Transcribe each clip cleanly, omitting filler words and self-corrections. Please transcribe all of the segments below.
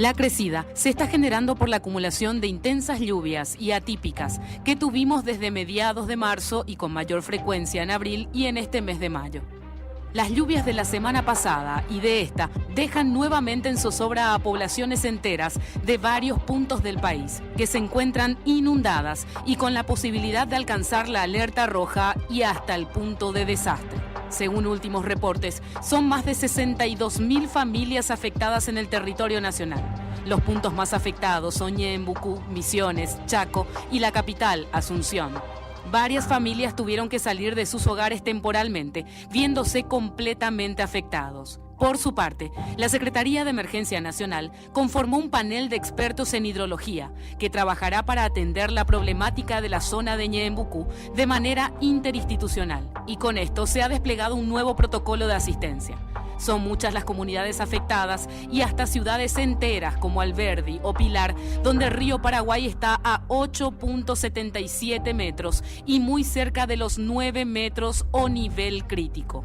La crecida se está generando por la acumulación de intensas lluvias y atípicas que tuvimos desde mediados de marzo y con mayor frecuencia en abril y en este mes de mayo. Las lluvias de la semana pasada y de esta dejan nuevamente en zozobra a poblaciones enteras de varios puntos del país que se encuentran inundadas y con la posibilidad de alcanzar la alerta roja y hasta el punto de desastre. Según últimos reportes, son más de 62.000 familias afectadas en el territorio nacional. Los puntos más afectados son Ñeembucú, Misiones, Chaco y la capital, Asunción. Varias familias tuvieron que salir de sus hogares temporalmente, viéndose completamente afectados. Por su parte, la Secretaría de Emergencia Nacional conformó un panel de expertos en hidrología que trabajará para atender la problemática de la zona de Ñeembucú de manera interinstitucional. Y con esto se ha desplegado un nuevo protocolo de asistencia. Son muchas las comunidades afectadas y hasta ciudades enteras como Alberdi o Pilar, donde el río Paraguay está a 8.77 metros y muy cerca de los 9 metros o nivel crítico.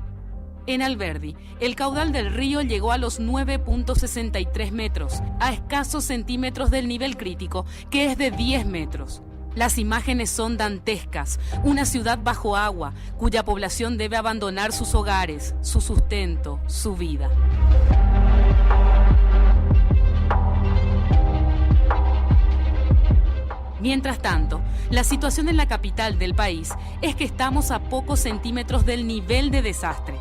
En Alberdi, el caudal del río llegó a los 9.63 metros, a escasos centímetros del nivel crítico, que es de 10 metros. Las imágenes son dantescas, una ciudad bajo agua, cuya población debe abandonar sus hogares, su sustento, su vida. Mientras tanto, la situación en la capital del país es que estamos a pocos centímetros del nivel de desastre.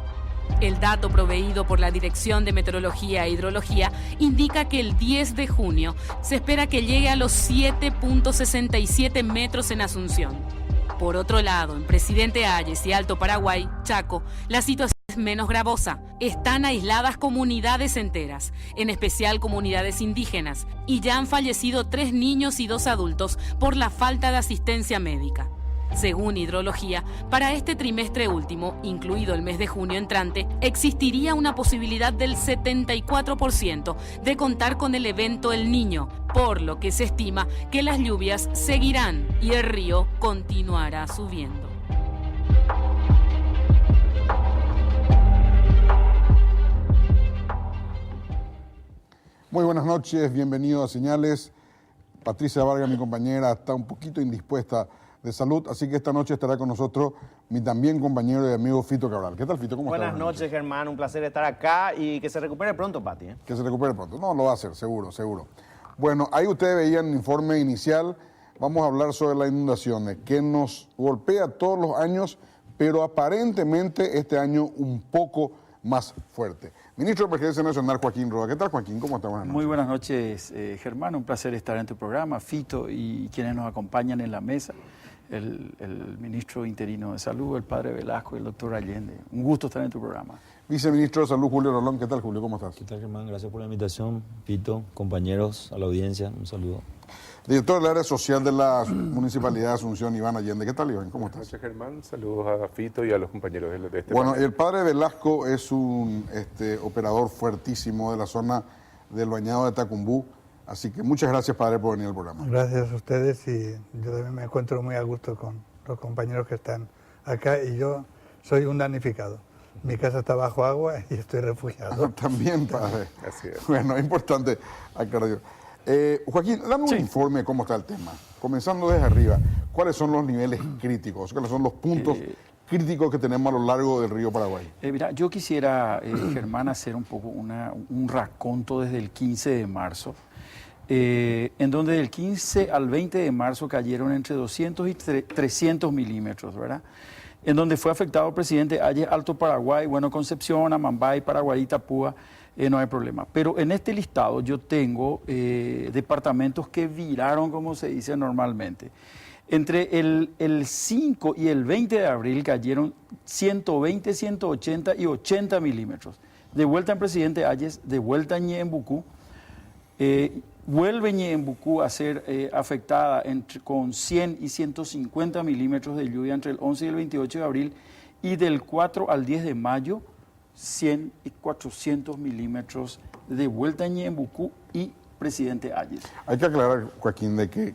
El dato proveído por la Dirección de Meteorología e Hidrología indica que el 10 de junio se espera que llegue a los 7.67 metros en Asunción. Por otro lado, en Presidente Hayes y Alto Paraguay, Chaco, la situación es menos gravosa. Están aisladas comunidades enteras, en especial comunidades indígenas, y ya han fallecido 3 niños y 2 adultos por la falta de asistencia médica. Según Hidrología, para este trimestre último, incluido el mes de junio entrante, existiría una posibilidad del 74% de contar con el evento El Niño, por lo que se estima que las lluvias seguirán y el río continuará subiendo. Muy buenas noches, bienvenidos a Señales. Patricia Vargas, mi compañera, está un poquito indispuesta de salud, así que esta noche estará con nosotros mi también compañero y amigo Fito Cabral. ¿Qué tal, Fito? ¿Cómo estás? Buenas noches, Germán. Un placer estar acá y que se recupere pronto, Pati. Que se recupere pronto. No, lo va a hacer, seguro, seguro. Bueno, ahí ustedes veían el informe inicial. Vamos a hablar sobre las inundaciones, que nos golpea todos los años, pero aparentemente este año un poco más fuerte. Ministro de Emergencia Nacional, Joaquín Roa. ¿Qué tal, Joaquín? ¿Cómo estás? Buenas noches. Muy buenas noches, Germán. Un placer estar en tu programa, Fito, y quienes nos acompañan en la mesa. El ministro interino de Salud, el padre Velasco y el doctor Allende. Un gusto estar en tu programa. Viceministro de Salud, Julio Rolón. ¿Qué tal, Julio? ¿Cómo estás? ¿Qué tal, Germán? Gracias por la invitación. Pito, compañeros, a la audiencia, un saludo. Director del área social de la Municipalidad de Asunción, Iván Allende. ¿Qué tal, Iván? ¿Cómo estás? Buenas noches, Germán. Saludos a Fito y a los compañeros de este Bueno, panel. el padre Velasco es un operador fuertísimo de la zona del Bañado de Tacumbú. Así que muchas gracias, padre, por venir al programa. Gracias a ustedes y yo también me encuentro muy a gusto con los compañeros que están acá y yo soy un damnificado. Mi casa está bajo agua y estoy refugiado. También, padre. Así es. Bueno, es importante aclarar. Joaquín, dame un informe de cómo está el tema. Comenzando desde arriba, ¿cuáles son los niveles críticos? ¿Cuáles son los puntos críticos que tenemos a lo largo del río Paraguay? Mira, yo quisiera, Germán, hacer un poco un raconto desde el 15 de marzo. En donde del 15 al 20 de marzo cayeron entre 200 y 300 milímetros, ¿verdad? En donde fue afectado el presidente Hayes, Alto Paraguay, bueno, Concepción, Amambay, Paraguay, Itapúa, no hay problema. Pero en este listado yo tengo departamentos que viraron, como se dice normalmente. Entre el 5 y el 20 de abril cayeron 120, 180 y 80 milímetros. De vuelta en presidente Hayes, de vuelta en Ñeembucú. Vuelve Ñeembucú a ser afectada con 100 y 150 milímetros de lluvia entre el 11 y el 28 de abril y del 4 al 10 de mayo 100 y 400 milímetros de vuelta en Ñeembucú y presidente Hayes. Hay que aclarar, Joaquín, de que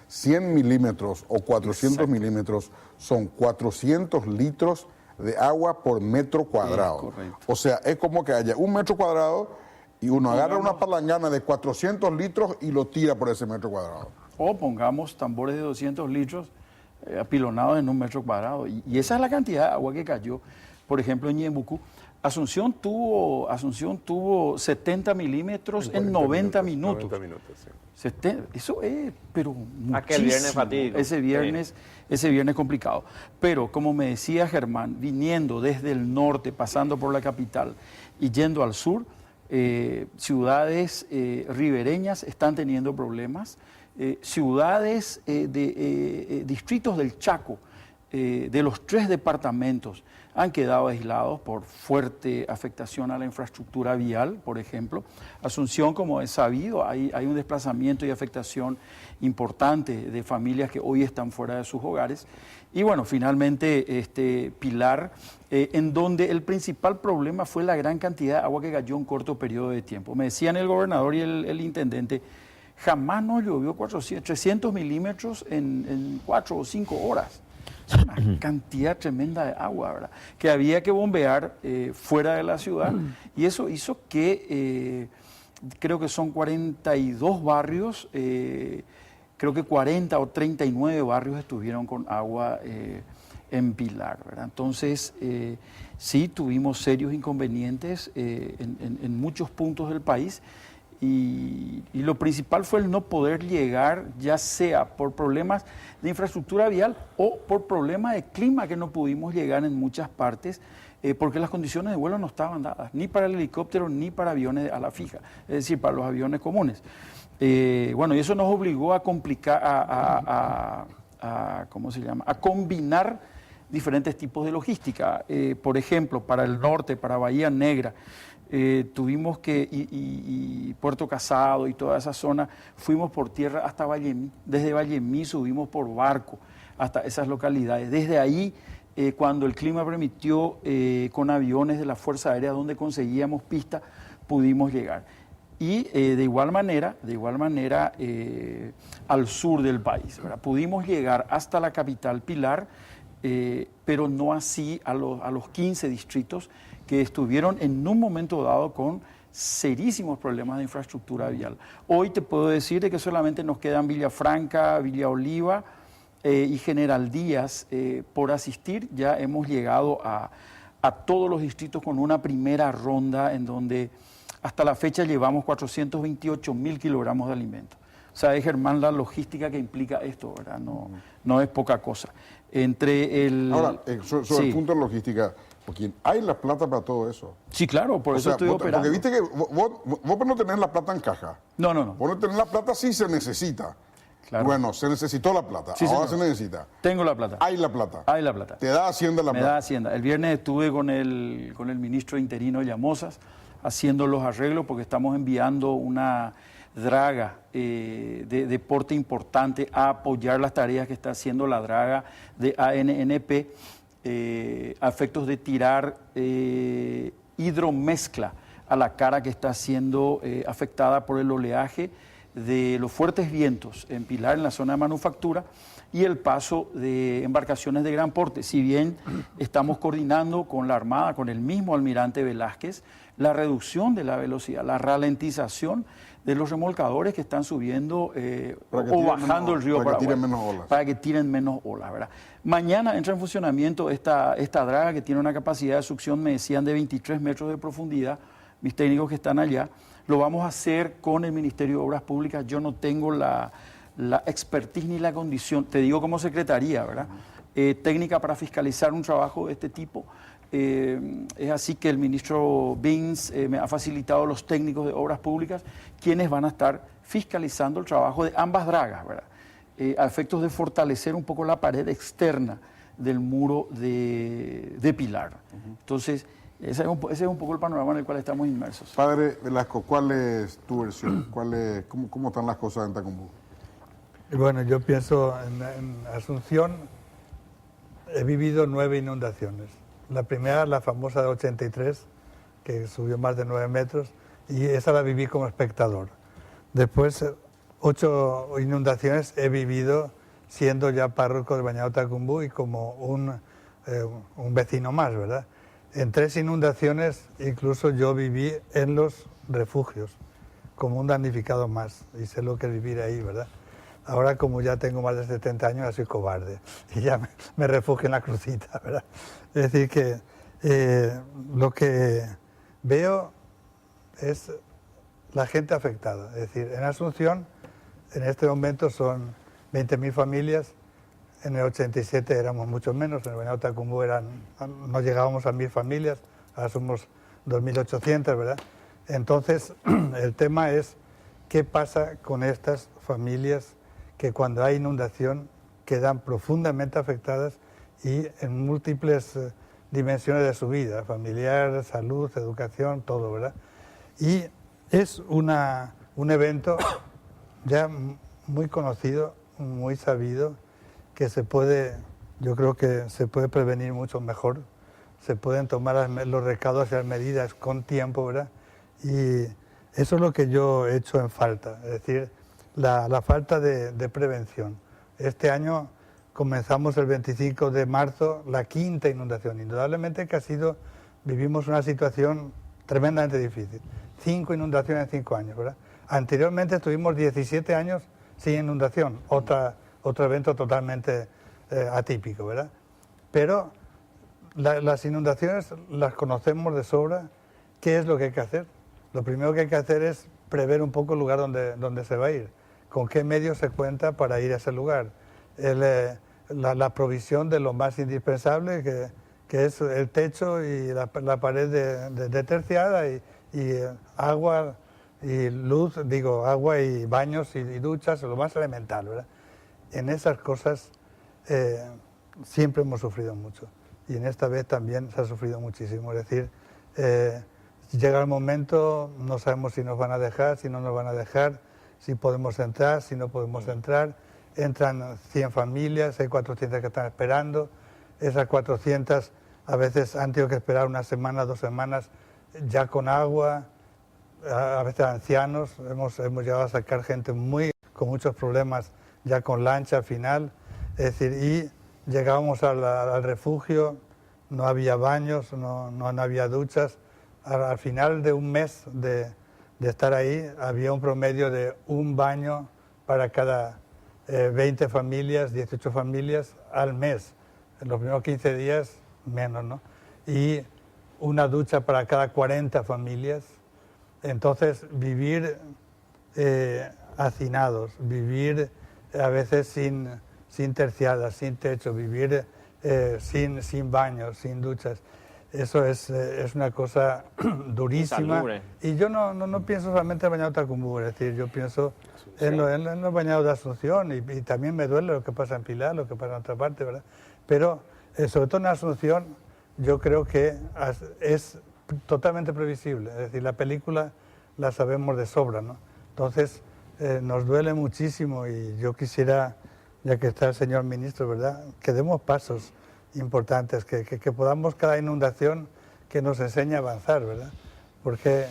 100 milímetros o 400 milímetros son 400 litros de agua por metro cuadrado. Correcto. O sea, es como que haya 1 metro cuadrado Y uno agarra una palangana de 400 litros y lo tira por ese metro cuadrado. O pongamos tambores de 200 litros apilonados en un metro cuadrado. Y esa es la cantidad de agua que cayó, por ejemplo, en Ñembucú. Asunción tuvo 70 milímetros en 90 minutos. 90 minutos, sí. Eso es, pero muchísimo. Aquel viernes fatídico. Ese viernes complicado. Pero como me decía Germán, viniendo desde el norte, pasando por la capital y yendo al sur, ciudades ribereñas están teniendo problemas. Ciudades distritos del Chaco, de los 3 departamentos, han quedado aislados por fuerte afectación a la infraestructura vial, por ejemplo. Asunción, como es sabido, hay un desplazamiento y afectación importante de familias que hoy están fuera de sus hogares. Y bueno, finalmente Pilar, en donde el principal problema fue la gran cantidad de agua que cayó en un corto periodo de tiempo. Me decían el gobernador y el intendente, jamás nos llovió 300 milímetros en 4 o 5 horas. Es una cantidad tremenda de agua, ¿verdad? Que había que bombear fuera de la ciudad. Y eso hizo que creo que son 42 barrios, creo que 40 o 39 barrios estuvieron con agua en Pilar, ¿verdad? Entonces, sí, tuvimos serios inconvenientes en muchos puntos del país. Y lo principal fue el no poder llegar, ya sea por problemas de infraestructura vial o por problemas de clima, que no pudimos llegar en muchas partes, porque las condiciones de vuelo no estaban dadas, ni para el helicóptero ni para aviones a la fija, es decir, para los aviones comunes. Bueno, y eso nos obligó a complicar, ¿cómo se llama?, a combinar diferentes tipos de logística. Por ejemplo, para el norte, para Bahía Negra, tuvimos que, y Puerto Casado y toda esa zona, fuimos por tierra hasta Vallemí. Desde Vallemí subimos por barco hasta esas localidades. Desde ahí, cuando el clima permitió, con aviones de la Fuerza Aérea, donde conseguíamos pista, pudimos llegar. Y de igual manera, al sur del país, ¿verdad? Pudimos llegar hasta la capital Pilar, pero no así a los 15 distritos que estuvieron en un momento dado con serísimos problemas de infraestructura vial. Hoy te puedo decir de que solamente nos quedan Villafranca, Villa Oliva y General Díaz por asistir. Ya hemos llegado a todos los distritos con una primera ronda en donde hasta la fecha llevamos 428.000 kilogramos de alimentos. ¿Sabes, Germán, la logística que implica esto, ¿verdad? No es poca cosa. Ahora, sobre sí. el punto de logística, porque hay la plata para todo eso. Sí, claro, por eso estoy operando. Porque viste que vos no tenés la plata en caja. No. Vos no tenés la plata si se necesita. Claro. Bueno, se necesitó la plata, Sí, ahora señor. se necesita. Tengo la plata. Hay la plata. Hay la plata. Te da Hacienda la Me plata. da Hacienda. El viernes estuve con el ministro interino Llamosas haciendo los arreglos porque estamos enviando una draga de porte importante a apoyar las tareas que está haciendo la draga de ANNP a efectos de tirar hidromezcla a la cara que está siendo afectada por el oleaje de los fuertes vientos en Pilar, en la zona de manufactura, y el paso de embarcaciones de gran porte. Si bien estamos coordinando con la Armada, con el mismo almirante Velázquez, la reducción de la velocidad, la ralentización de los remolcadores que están subiendo o bajando el río Paraguay. Para que tiren menos olas, ¿verdad? Mañana entra en funcionamiento esta draga que tiene una capacidad de succión, me decían, de 23 metros de profundidad. Mis técnicos que están allá, lo vamos a hacer con el Ministerio de Obras Públicas. Yo no tengo la expertise ni la condición, te digo como secretaría, ¿verdad? Técnica para fiscalizar un trabajo de este tipo. Es así que el ministro Bins me ha facilitado los técnicos de Obras Públicas, quienes van a estar fiscalizando el trabajo de ambas dragas, ¿verdad? A efectos de fortalecer un poco la pared externa del muro de Pilar. Entonces, ese es un poco el panorama en el cual estamos inmersos. Padre Velasco, ¿cuál es tu versión? ¿Cómo están las cosas en Tacumbú? Bueno, yo pienso en Asunción, he vivido 9 inundaciones. La primera, la famosa de 83, que subió más de 9 metros, y esa la viví como espectador. Después, 8 inundaciones he vivido siendo ya párroco de Bañado Tacumbú y como un vecino más, ¿verdad? en 3 inundaciones incluso yo viví en los refugios, como un damnificado más, y sé lo que es vivir ahí, ¿verdad? Ahora, como ya tengo más de 70 años, ya soy cobarde y ya me refugio en la crucita, ¿verdad? Es decir, que lo que veo es la gente afectada. Es decir, en Asunción, en este momento son 20.000 familias, en el 87 éramos mucho menos, en el Bañado Tacumbú no llegábamos a 1.000 familias, ahora somos 2.800, ¿verdad? Entonces, el tema es qué pasa con estas familias que cuando hay inundación quedan profundamente afectadas y en múltiples dimensiones de su vida, familiar, salud, educación, todo, ¿verdad? Y es un evento ya muy conocido, muy sabido, que yo creo que se puede prevenir mucho mejor, se pueden tomar los recaudos y las medidas con tiempo, ¿verdad? Y eso es lo que yo he hecho en falta, es decir, la falta de prevención. Este año comenzamos el 25 de marzo la 5ª inundación, indudablemente que vivimos una situación tremendamente difícil. 5 inundaciones en 5 años, ¿verdad? Anteriormente estuvimos 17 años sin inundación, otro evento totalmente atípico, ¿verdad? Pero las inundaciones las conocemos de sobra. ¿Qué es lo que hay que hacer? Lo primero que hay que hacer es prever un poco el lugar donde se va a ir, con qué medios se cuenta para ir a ese lugar. La provisión de lo más indispensable, que es el techo y la pared de terciada y agua y luz, agua y baños y duchas, lo más elemental, ¿verdad? En esas cosas siempre hemos sufrido mucho y en esta vez también se ha sufrido muchísimo. Es decir, llega el momento, no sabemos si nos van a dejar, si no nos van a dejar, si podemos entrar, si no podemos entrar. Entran 100 familias, hay 400 que están esperando. Esas 400 a veces han tenido que esperar 1 semana, 2 semanas ya con agua, a veces ancianos. Hemos llegado a sacar gente con muchos problemas ya con lancha al final. Es decir, y llegábamos al refugio, no había baños, no había duchas. Al final de un mes de estar ahí, había un promedio de un baño para cada 20 familias, 18 familias al mes. En los primeros 15 días, menos, ¿no? Y una ducha para cada 40 familias. Entonces, vivir hacinados, vivir a veces sin terciadas, sin techo, vivir sin baños, sin duchas. Eso es una cosa durísima. Insalubre. Y yo no pienso solamente en el Bañado Tacumbú, es decir, yo pienso en los bañados de Asunción y también me duele lo que pasa en Pilar, lo que pasa en otra parte, ¿verdad? Pero sobre todo en Asunción yo creo que es totalmente previsible, es decir, la película la sabemos de sobra, ¿no? Entonces nos duele muchísimo y yo quisiera, ya que está el señor ministro, ¿verdad?, que demos pasos importantes, que podamos cada inundación que nos enseñe a avanzar, ¿verdad? Porque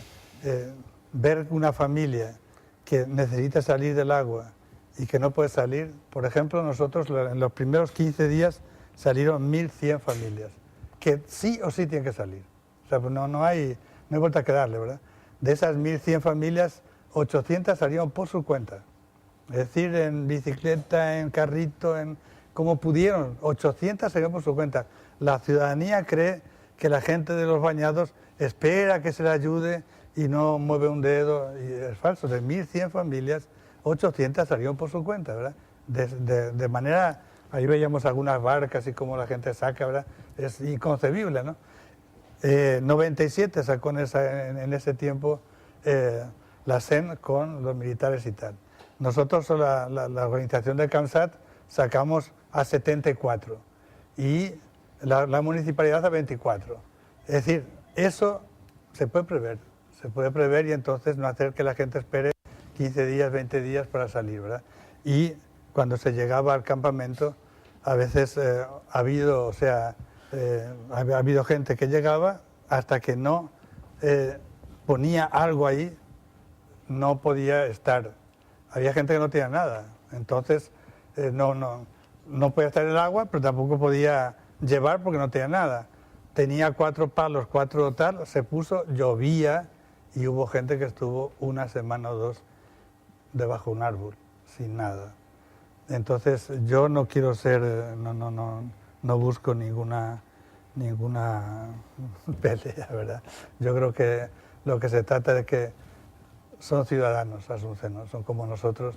ver una familia que necesita salir del agua y que no puede salir, por ejemplo, nosotros en los primeros 15 días salieron 1.100 familias, que sí o sí tienen que salir. O sea, no hay vuelta que darle, ¿verdad? De esas 1.100 familias, 800 salieron por su cuenta. Es decir, en bicicleta, en carrito, como pudieron, 800 salieron por su cuenta. La ciudadanía cree que la gente de los bañados espera que se le ayude y no mueve un dedo, y es falso. De 1.100 familias, 800 salieron por su cuenta, ¿verdad? De manera, ahí veíamos algunas barcas y cómo la gente saca, ¿verdad? Es inconcebible, ¿no? 97 sacó en ese tiempo la SEN con los militares y tal. Nosotros, la organización de CAMSAT, sacamos a 74 y la municipalidad a 24. Es decir, eso se puede prever y entonces no hacer que la gente espere 15 días, 20 días para salir, ¿verdad? Y cuando se llegaba al campamento, a veces ha habido gente que llegaba hasta que no ponía algo ahí, no podía estar. Había gente que no tenía nada, entonces no podía estar en el agua, pero tampoco podía llevar porque no tenía nada. tenía 4 palos, 4 tal, se puso, llovía y hubo gente que estuvo una semana o 2 debajo de un árbol, sin nada. Entonces yo no quiero ser, no busco ninguna pelea, ¿verdad? Yo creo que lo que se trata es que son ciudadanos asuncenos, son como nosotros,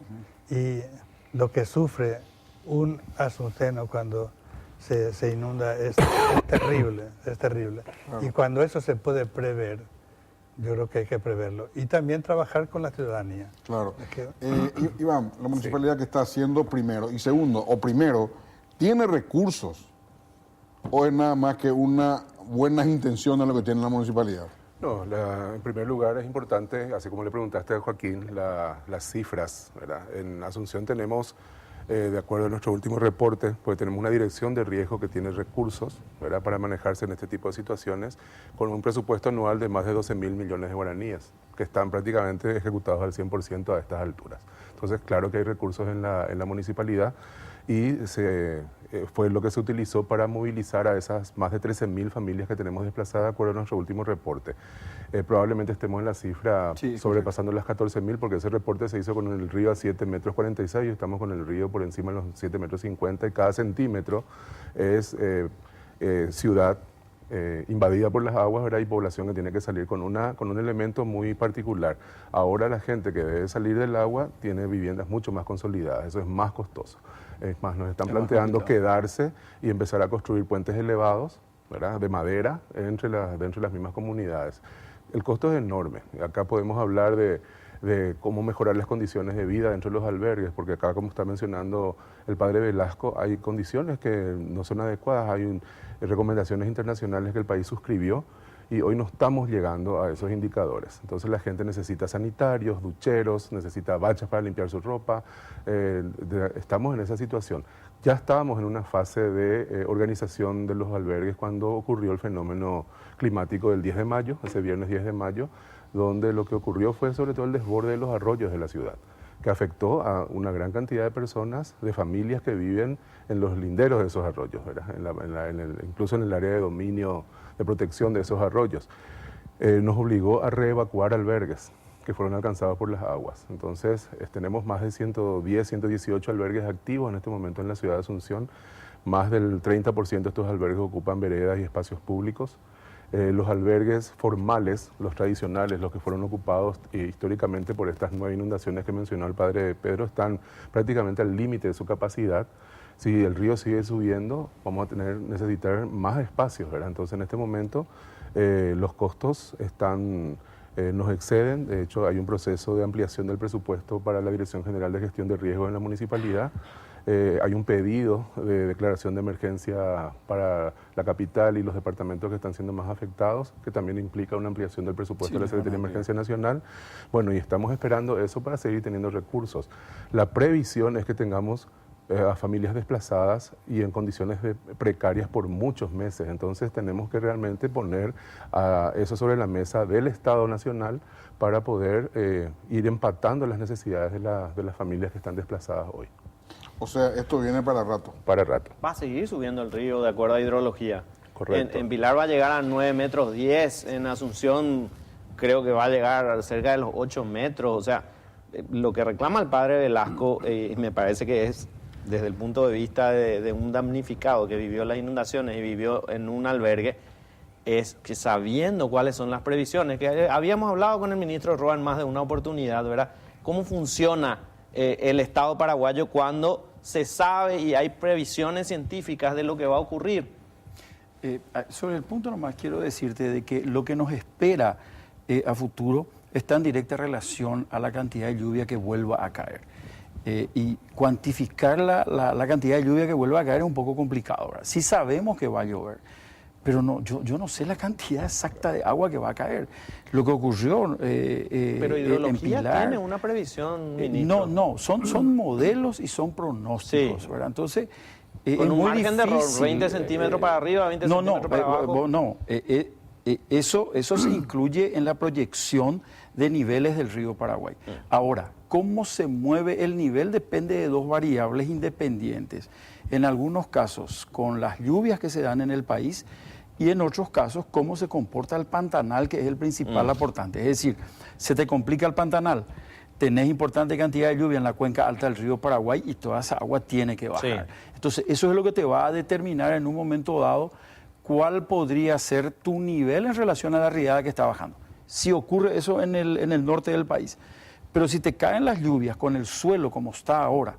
y lo que sufre un asunceno cuando se inunda es terrible, es terrible. Y cuando eso se puede prever, yo creo que hay que preverlo. Y también trabajar con la ciudadanía. Claro. Es que, Iván, la municipalidad que está haciendo primero, y segundo, o primero, ¿tiene recursos o es nada más que una buenas intenciones lo que tiene la municipalidad? No, en primer lugar es importante, así como le preguntaste a Joaquín, las cifras, ¿verdad? En Asunción tenemos, de acuerdo a nuestro último reporte, pues tenemos una dirección de riesgo que tiene recursos, ¿verdad?, para manejarse en este tipo de situaciones, con un presupuesto anual de más de 12.000 millones de guaraníes, que están prácticamente ejecutados al 100% a estas alturas. Entonces, claro que hay recursos en la municipalidad y fue lo que se utilizó para movilizar a esas más de 13.000 familias que tenemos desplazadas de acuerdo a nuestro último reporte. Probablemente estemos en la cifra sobrepasando las 14.000 porque ese reporte se hizo con el río a 7,46 metros y estamos con el río por encima de los 7,50 metros y cada centímetro es ciudad invadida por las aguas, ¿verdad? Y población que tiene que salir con un elemento muy particular. Ahora la gente que debe salir del agua tiene viviendas mucho más consolidadas, eso es más costoso. Es más, nos están planteando quedarse y empezar a construir puentes elevados, ¿verdad?, de madera dentro de las mismas comunidades. El costo es enorme. Acá podemos hablar de cómo mejorar las condiciones de vida dentro de los albergues, porque acá, como está mencionando el padre Velasco, hay condiciones que no son adecuadas, hay recomendaciones internacionales que el país suscribió y hoy no estamos llegando a esos indicadores. Entonces la gente necesita sanitarios, ducheros, necesita bachas para limpiar su ropa, estamos en esa situación. Ya estábamos en una fase de organización de los albergues cuando ocurrió el fenómeno climático del 10 de mayo, ese viernes 10 de mayo, donde lo que ocurrió fue sobre todo el desborde de los arroyos de la ciudad, que afectó a una gran cantidad de personas, de familias que viven en los linderos de esos arroyos, ¿verdad? Incluso en el área de dominio de protección de esos arroyos. Nos obligó a reevacuar albergues que fueron alcanzados por las aguas. Entonces, tenemos más de 110, 118 albergues activos en este momento en la ciudad de Asunción. Más del 30% de estos albergues ocupan veredas y espacios públicos. Los albergues formales, los tradicionales, los que fueron ocupados históricamente por estas 9 inundaciones que mencionó el padre Pedro, están prácticamente al límite de su capacidad. Si el río sigue subiendo, vamos a necesitar más espacios, ¿verdad? Entonces, en este momento, los costos nos exceden. De hecho, hay un proceso de ampliación del presupuesto para la Dirección General de Gestión de Riesgos en la municipalidad. Hay un pedido de declaración de emergencia para la capital y los departamentos que están siendo más afectados, que también implica una ampliación del presupuesto de la Secretaría de Emergencia Nacional. Bueno, y estamos esperando eso para seguir teniendo recursos. La previsión es que tengamos a familias desplazadas y en condiciones precarias por muchos meses. Entonces tenemos que realmente poner eso sobre la mesa del Estado Nacional para poder ir empatando las necesidades de las familias que están desplazadas hoy. O sea, esto viene para rato. Para rato. Va a seguir subiendo el río de acuerdo a hidrología. Correcto. En Pilar va a llegar a 9,10 metros, en Asunción creo que va a llegar a cerca de los 8 metros. O sea, lo que reclama el padre Velasco me parece que es desde el punto de vista de un damnificado que vivió las inundaciones y vivió en un albergue, es que sabiendo cuáles son las previsiones, que habíamos hablado con el ministro Roa en más de una oportunidad, ¿verdad? ¿Cómo funciona el Estado paraguayo cuando se sabe y hay previsiones científicas de lo que va a ocurrir? Sobre el punto nomás quiero decirte de que lo que nos espera a futuro está en directa relación a la cantidad de lluvia que vuelva a caer. Y cuantificar la cantidad de lluvia que vuelva a caer es un poco complicado, ¿verdad? Sí sabemos que va a llover, pero yo no sé la cantidad exacta de agua que va a caer. Lo que ocurrió pero hidrología en Pilar, tiene una previsión, ministro. No, son modelos y son pronósticos, Sí. ¿verdad? Entonces, con un muy margen de error, difícil, 20 centímetros para arriba, 20 centímetros para abajo. Eso se incluye en la proyección de niveles del río Paraguay. Ahora, cómo se mueve el nivel depende de 2 variables independientes. En algunos casos, con las lluvias que se dan en el país y en otros casos cómo se comporta el pantanal, que es el principal aportante. Es decir, se te complica el pantanal, tenés importante cantidad de lluvia en la cuenca alta del río Paraguay y toda esa agua tiene que bajar. Sí. Entonces, eso es lo que te va a determinar en un momento dado cuál podría ser tu nivel en relación a la riada que está bajando. Si ocurre eso en el norte del país. Pero si te caen las lluvias con el suelo como está ahora,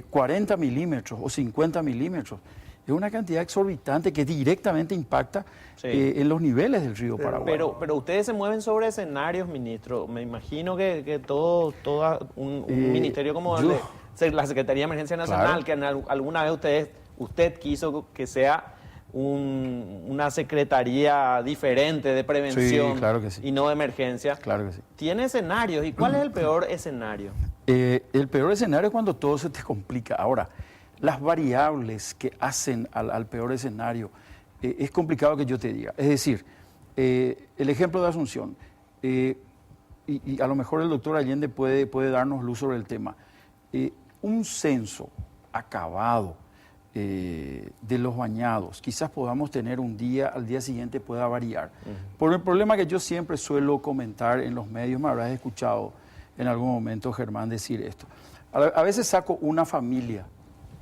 40 milímetros o 50 milímetros, es una cantidad exorbitante que directamente impacta en los niveles del río Paraguay. Pero ustedes se mueven sobre escenarios, ministro. Me imagino que todo un ministerio como la Secretaría de Emergencia Nacional, claro, que alguna vez usted quiso que sea una secretaría diferente de prevención, sí, claro que sí, y no de emergencia. Claro que sí. ¿Tiene escenarios? ¿Y cuál es el peor escenario? El peor escenario es cuando todo se te complica. Ahora, las variables que hacen al peor escenario, es complicado que yo te diga. Es decir, el ejemplo de Asunción, y a lo mejor el doctor Allende puede darnos luz sobre el tema. Un censo acabado de los bañados, quizás podamos tener un día, al día siguiente pueda variar. Por el problema que yo siempre suelo comentar en los medios, me habrás escuchado en algún momento, Germán, decir esto. A veces saco una familia,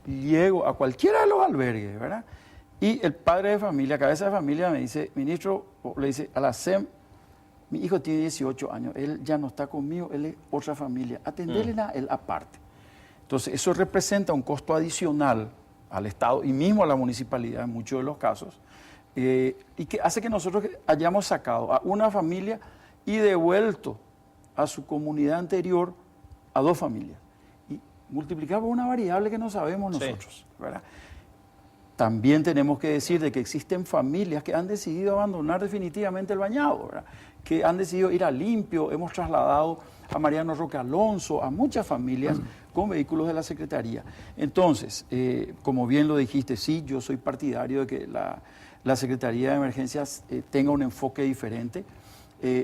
llego a cualquiera de los albergues, ¿verdad? Y el padre de familia, cabeza de familia, me dice, ministro, le dice a la SEM, mi hijo tiene 18 años, él ya no está conmigo, él es otra familia, atenderle a él aparte. Entonces, eso representa un costo adicional al Estado y mismo a la municipalidad en muchos de los casos, y que hace que nosotros hayamos sacado a una familia y devuelto a su comunidad anterior a 2 familias. Y multiplicar por una variable que no sabemos nosotros, ¿verdad? También tenemos que decir de que existen familias que han decidido abandonar definitivamente el bañado, ¿verdad? Que han decidido ir a limpio. Hemos trasladado a Mariano Roque Alonso, a muchas familias con vehículos de la Secretaría. Entonces, como bien lo dijiste, sí, yo soy partidario de que la Secretaría de Emergencias tenga un enfoque diferente.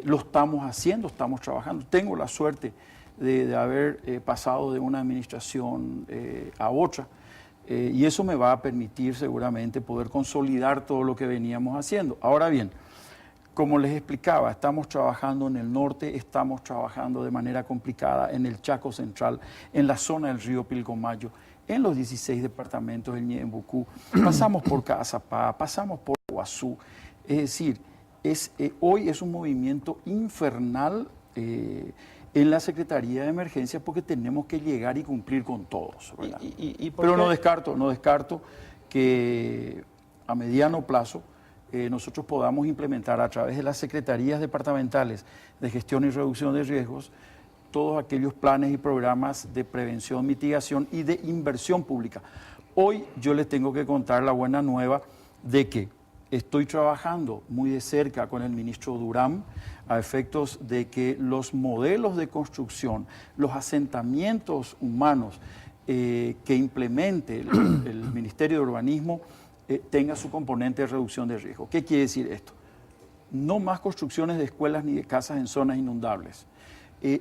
Lo estamos haciendo, estamos trabajando. Tengo la suerte de haber pasado de una administración a otra. Y eso me va a permitir seguramente poder consolidar todo lo que veníamos haciendo. Ahora bien, como les explicaba, estamos trabajando en el norte, estamos trabajando de manera complicada en el Chaco Central, en la zona del río Pilcomayo, en los 16 departamentos del Ñeembucú, pasamos por Caazapá, pasamos por Guazú. Es decir, hoy es un movimiento infernal en la Secretaría de Emergencia porque tenemos que llegar y cumplir con todos, ¿verdad? Pero no descarto que a mediano plazo nosotros podamos implementar a través de las secretarías departamentales de gestión y reducción de riesgos todos aquellos planes y programas de prevención, mitigación y de inversión pública. Hoy yo les tengo que contar la buena nueva de que estoy trabajando muy de cerca con el ministro Durán a efectos de que los modelos de construcción, los asentamientos humanos que implemente el Ministerio de Urbanismo tenga su componente de reducción de riesgo. ¿Qué quiere decir esto? No más construcciones de escuelas ni de casas en zonas inundables.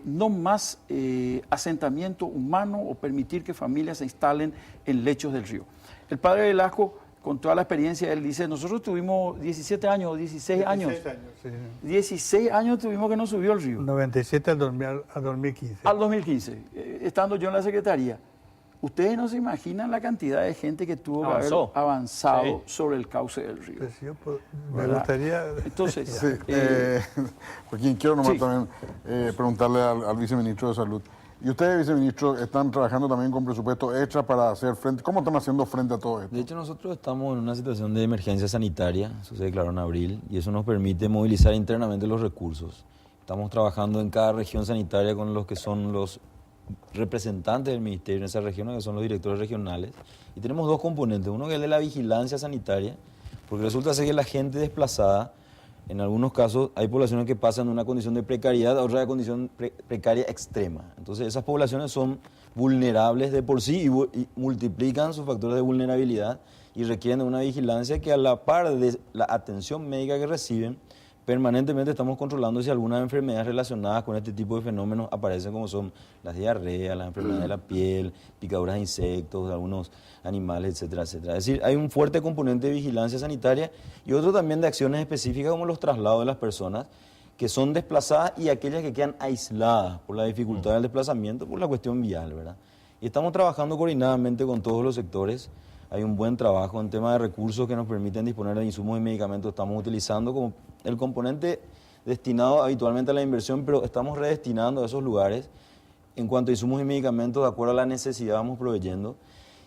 No más asentamiento humano o permitir que familias se instalen en lechos del río. El padre Velasco, con toda la experiencia, él dice, nosotros tuvimos 17 años o 16 años. 16 años tuvimos que no subió el río. 97 al 2015. Al 2015, estando yo en la Secretaría. Ustedes no se imaginan la cantidad de gente que tuvo que haber avanzado sobre el cauce del río. Pues yo me gustaría... Entonces, Joaquín, quiero nomás también preguntarle al viceministro de Salud. ¿Y ustedes, viceministro, están trabajando también con presupuesto extra para hacer frente? ¿Cómo están haciendo frente a todo esto? De hecho, nosotros estamos en una situación de emergencia sanitaria, eso se declaró en abril, y eso nos permite movilizar internamente los recursos. Estamos trabajando en cada región sanitaria con los que son los representantes del ministerio en esa región, que son los directores regionales, y tenemos 2 componentes. Uno que es el de la vigilancia sanitaria, porque resulta ser que la gente desplazada, en algunos casos hay poblaciones que pasan de una condición de precariedad a otra condición precaria extrema. Entonces esas poblaciones son vulnerables de por sí y multiplican sus factores de vulnerabilidad y requieren de una vigilancia que a la par de la atención médica que reciben permanentemente estamos controlando si algunas enfermedades relacionadas con este tipo de fenómenos aparecen, como son las diarreas, las enfermedades de la piel, picaduras de insectos, de algunos animales, etcétera, etcétera. Es decir, hay un fuerte componente de vigilancia sanitaria y otro también de acciones específicas como los traslados de las personas que son desplazadas y aquellas que quedan aisladas por la dificultad del desplazamiento, por la cuestión vial, ¿verdad? Y estamos trabajando coordinadamente con todos los sectores. Hay un buen trabajo en tema de recursos que nos permiten disponer de insumos y medicamentos. Estamos utilizando como el componente destinado habitualmente a la inversión, pero estamos redestinando a esos lugares. En cuanto a insumos y medicamentos, de acuerdo a la necesidad, vamos proveyendo.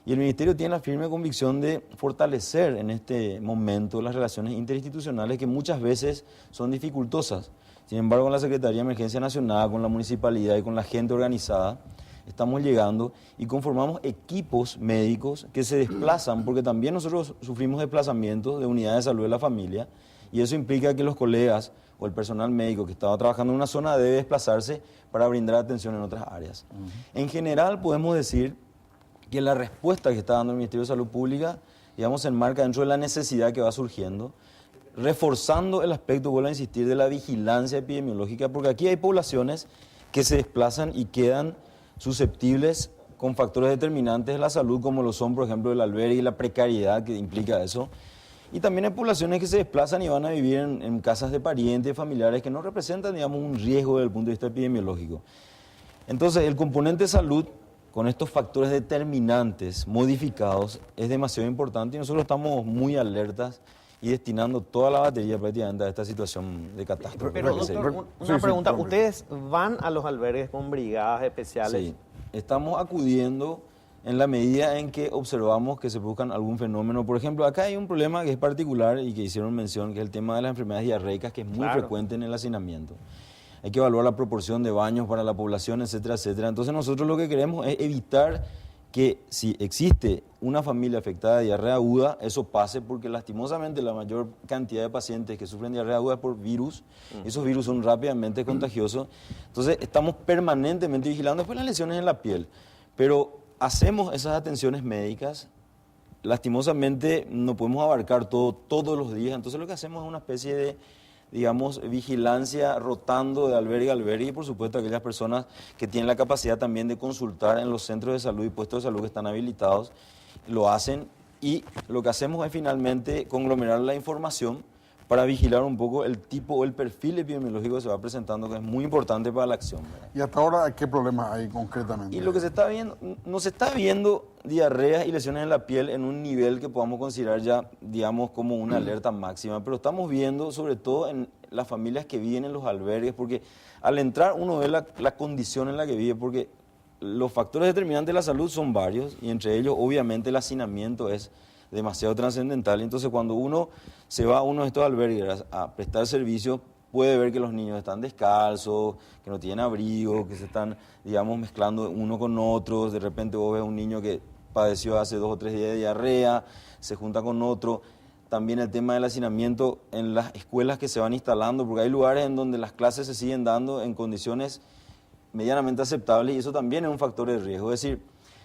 Y el Ministerio tiene la firme convicción de fortalecer en este momento las relaciones interinstitucionales que muchas veces son dificultosas. Sin embargo, con la Secretaría de Emergencia Nacional, con la municipalidad y con la gente organizada, estamos llegando y conformamos equipos médicos que se desplazan, porque también nosotros sufrimos desplazamientos de unidades de salud de la familia, y eso implica que los colegas o el personal médico que estaba trabajando en una zona debe desplazarse para brindar atención en otras áreas. En general, podemos decir que la respuesta que está dando el Ministerio de Salud Pública, digamos, se enmarca dentro de la necesidad que va surgiendo, reforzando el aspecto, vuelvo a insistir, de la vigilancia epidemiológica, porque aquí hay poblaciones que se desplazan y quedan susceptibles con factores determinantes de la salud, como lo son, por ejemplo, el albergue y la precariedad que implica eso. Y también hay poblaciones que se desplazan y van a vivir en casas de parientes, familiares, que no representan, digamos, un riesgo desde el punto de vista epidemiológico. Entonces, el componente salud, con estos factores determinantes modificados, es demasiado importante y nosotros estamos muy alertas y destinando toda la batería prácticamente a esta situación de catástrofe. Pero, doctor, una pregunta. ¿Ustedes van a los albergues con brigadas especiales? Sí, estamos acudiendo en la medida en que observamos que se buscan algún fenómeno. Por ejemplo, acá hay un problema que es particular y que hicieron mención, que es el tema de las enfermedades diarreicas, que es muy frecuente en el hacinamiento. Hay que evaluar la proporción de baños para la población, etcétera, etcétera. Entonces nosotros lo que queremos es evitar que si existe una familia afectada de diarrea aguda, eso pase, porque lastimosamente la mayor cantidad de pacientes que sufren diarrea aguda es por virus. Esos virus son rápidamente contagiosos. Entonces estamos permanentemente vigilando. Después las lesiones en la piel. Pero hacemos esas atenciones médicas. Lastimosamente no podemos abarcar todo todos los días. Entonces lo que hacemos es una especie de, digamos, vigilancia rotando de albergue a albergue, y por supuesto aquellas personas que tienen la capacidad también de consultar en los centros de salud y puestos de salud que están habilitados, lo hacen, y lo que hacemos es finalmente conglomerar la información para vigilar un poco el tipo o el perfil epidemiológico que se va presentando, que es muy importante para la acción, ¿verdad? ¿Y hasta ahora qué problemas hay concretamente? Y lo que se está viendo, no se está viendo diarreas y lesiones en la piel en un nivel que podamos considerar ya, digamos, como una alerta máxima, pero estamos viendo sobre todo en las familias que viven en los albergues, porque al entrar uno ve la condición en la que vive, porque los factores determinantes de la salud son varios, y entre ellos obviamente el hacinamiento es demasiado trascendental. Entonces cuando uno se va a uno de estos albergues a prestar servicios, puede ver que los niños están descalzos, que no tienen abrigo, que se están, digamos, mezclando uno con otros. De repente vos ves un niño que padeció hace 2 o 3 días de diarrea, se junta con otro. También el tema del hacinamiento en las escuelas que se van instalando, porque hay lugares en donde las clases se siguen dando en condiciones medianamente aceptables, y eso también es un factor de riesgo. Es decir,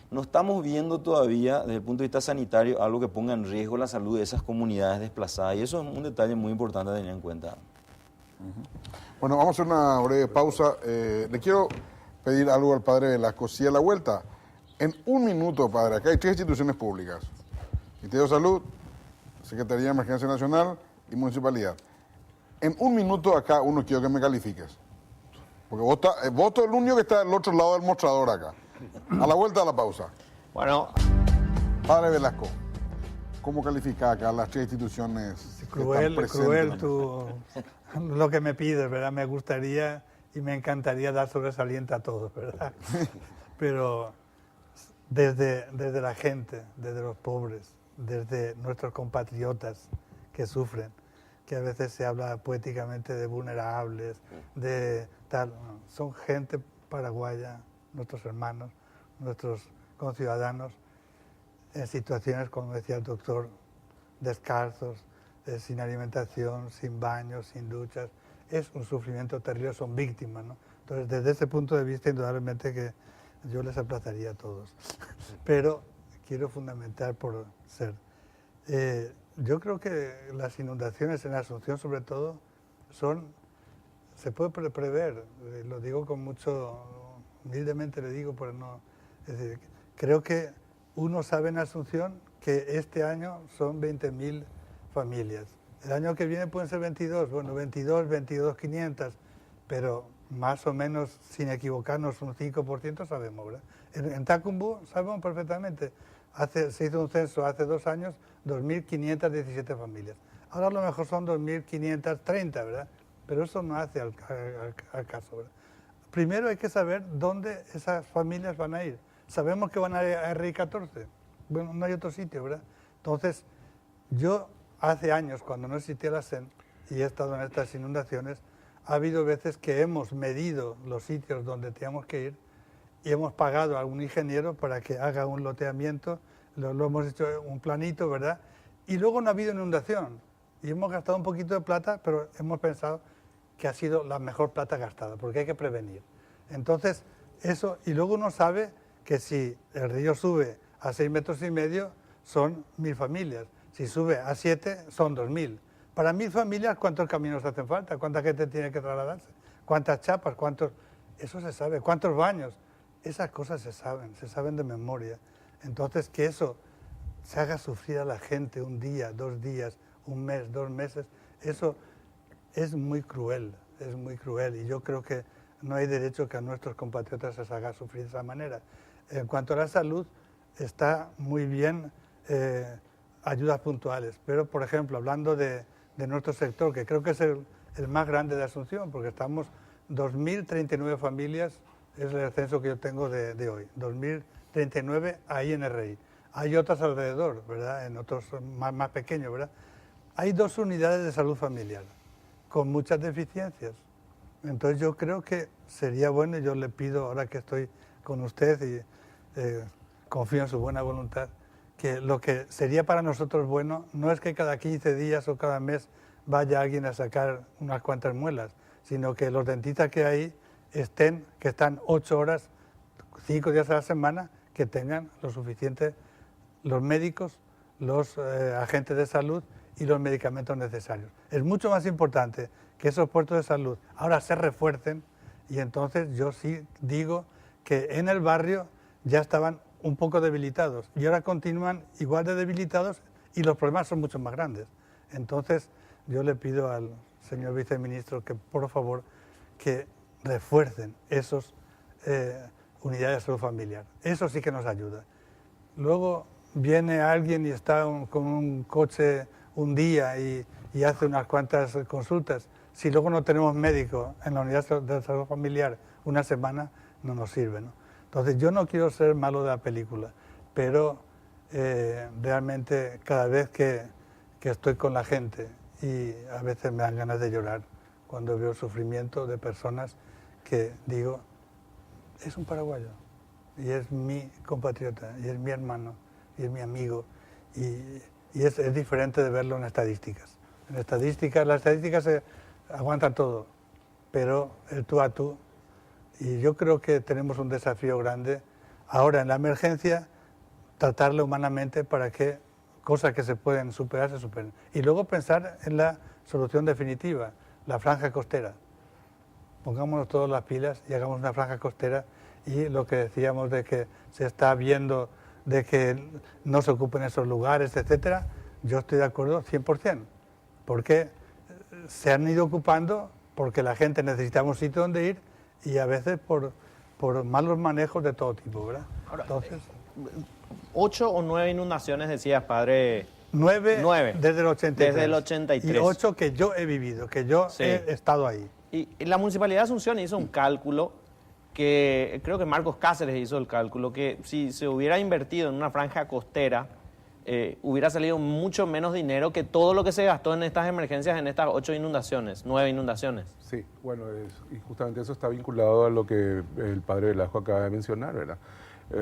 no estamos viendo todavía, desde el punto de vista sanitario, algo que ponga en riesgo la salud de esas comunidades desplazadas, y eso es un detalle muy importante a tener en cuenta. Bueno, vamos a hacer una breve pausa. Le quiero pedir algo al padre Velasco. Si a la vuelta, en un minuto, padre, acá hay 3 instituciones públicas: Ministerio de Salud, Secretaría de Emergencia Nacional y Municipalidad. En un minuto acá uno quiero que me califiques. Porque vos sos el único que está del otro lado del mostrador acá. A la vuelta de la pausa. Bueno, padre Velasco, ¿cómo califica acá las 3 instituciones que están presentes? Cruel lo que me pides, ¿verdad? Me gustaría y me encantaría dar sobresaliente a todos, ¿verdad? Pero desde la gente, desde los pobres, desde nuestros compatriotas que sufren, que a veces se habla poéticamente de vulnerables, de tal, son gente paraguaya, nuestros hermanos, nuestros conciudadanos, en situaciones, como decía el doctor, descalzos, sin alimentación, sin baños, sin duchas. Es un sufrimiento terrible, son víctimas, ¿no? Entonces, desde ese punto de vista, indudablemente que yo les aplazaría a todos. Pero quiero fundamentar por ser. Yo creo que las inundaciones en Asunción, sobre todo, se puede prever, lo digo con mucho, humildemente le digo, pero no, es decir, creo que uno sabe en Asunción que este año son 20.000 familias. El año que viene pueden ser 22, bueno, 22.500, pero más o menos, sin equivocarnos, un 5% sabemos, ¿verdad? En Tacumbú sabemos perfectamente. Se hizo un censo hace 2 años, 2.517 familias. Ahora a lo mejor son 2.530, ¿verdad? Pero eso no hace al caso, ¿verdad? Primero hay que saber dónde esas familias van a ir. Sabemos que van a ir a RI14, bueno, no hay otro sitio, ¿verdad? Entonces, yo hace años, cuando no existía la SEN y he estado en estas inundaciones, ha habido veces que hemos medido los sitios donde teníamos que ir y hemos pagado a un ingeniero para que haga un loteamiento, lo hemos hecho un planito, ¿verdad? Y luego no ha habido inundación y hemos gastado un poquito de plata, pero hemos pensado que ha sido la mejor plata gastada, porque hay que prevenir. Entonces, eso, y luego uno sabe que si el río sube a 6,5 metros, son 1.000 familias. Si sube a 7, son 2.000. Para 1.000 familias, ¿cuántos caminos hacen falta? ¿Cuánta gente tiene que trasladarse? ¿Cuántas chapas? Eso se sabe. ¿Cuántos baños? Esas cosas se saben de memoria. Entonces, que eso se haga sufrir a la gente un día, 2 días, un mes, 2 meses, eso es muy cruel, y yo creo que no hay derecho que a nuestros compatriotas se les haga sufrir de esa manera. En cuanto a la salud, está muy bien ayudas puntuales, pero por ejemplo, hablando de nuestro sector, que creo que es el más grande de Asunción, porque estamos 2.039 familias, es el censo que yo tengo de hoy, 2.039 ahí en RI. Hay otras alrededor, ¿verdad? En otros más pequeños, ¿verdad? Hay 2 unidades de salud familiar con muchas deficiencias. Entonces yo creo que sería bueno, y yo le pido, ahora que estoy con usted y confío en su buena voluntad, que lo que sería para nosotros bueno no es que cada 15 días o cada mes vaya alguien a sacar unas cuantas muelas, sino que los dentistas que hay que están 8 horas, 5 días a la semana, que tengan lo suficiente los médicos, los agentes de salud y los medicamentos necesarios. Es mucho más importante que esos puestos de salud ahora se refuercen, y entonces yo sí digo que en el barrio ya estaban un poco debilitados y ahora continúan igual de debilitados y los problemas son mucho más grandes. Entonces yo le pido al señor viceministro que por favor que refuercen esas unidades de salud familiar. Eso sí que nos ayuda. Luego viene alguien y está con un coche un día y hace unas cuantas consultas. Si luego no tenemos médico en la unidad de salud familiar una semana, no nos sirve, ¿no? Entonces yo no quiero ser malo de la película, pero realmente cada vez que estoy con la gente, y a veces me dan ganas de llorar cuando veo el sufrimiento de personas que digo, es un paraguayo, y es mi compatriota, y es mi hermano, y es mi amigo, y es diferente de verlo en estadísticas. En estadísticas, las estadísticas se aguantan todo, pero el tú a tú, y yo creo que tenemos un desafío grande ahora en la emergencia, tratarla humanamente para que cosas que se pueden superar se superen. Y luego pensar en la solución definitiva, la franja costera. Pongámonos todas las pilas y hagamos una franja costera, y lo que decíamos de que se está viendo de que no se ocupen esos lugares, etcétera, yo estoy de acuerdo 100%, porque se han ido ocupando porque la gente necesitaba un sitio donde ir y a veces por malos manejos de todo tipo, ¿verdad? Ahora, entonces, 8 o 9 inundaciones, decías, padre. 9 desde el 83. Desde el 83. Y 8 que yo he vivido, que yo Sí. he estado ahí. Y la Municipalidad de Asunción hizo un cálculo que creo que Marcos Cáceres hizo el cálculo, que si se hubiera invertido en una franja costera, hubiera salido mucho menos dinero que todo lo que se gastó en estas emergencias, en estas 8 inundaciones, 9 inundaciones. Sí, bueno, y justamente eso está vinculado a lo que el padre Velasco acaba de mencionar, ¿verdad?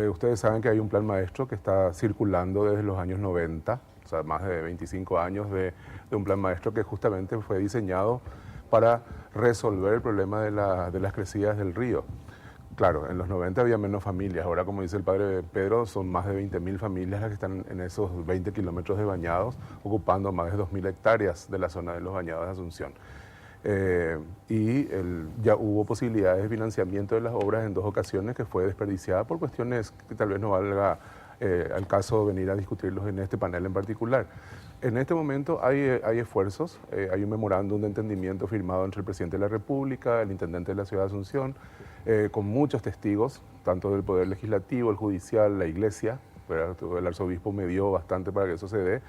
Ustedes saben que hay un plan maestro que está circulando desde los años 90, o sea, más de 25 años de un plan maestro que justamente fue diseñado para resolver el problema de las crecidas del río. Claro, en los 90 había menos familias, ahora como dice el padre Pedro, son más de 20.000 familias las que están en esos 20 kilómetros de bañados, ocupando más de 2.000 hectáreas de la zona de los bañados de Asunción. Ya hubo posibilidades de financiamiento de las obras en 2 ocasiones que fue desperdiciada por cuestiones que tal vez no valga al caso venir a discutirlos en este panel en particular. En este momento hay esfuerzos, hay un memorándum de entendimiento firmado entre el presidente de la República, el intendente de la ciudad de Asunción, con muchos testigos, tanto del Poder Legislativo, el Judicial, la Iglesia, ¿verdad? El arzobispo me dio bastante para que eso se dé,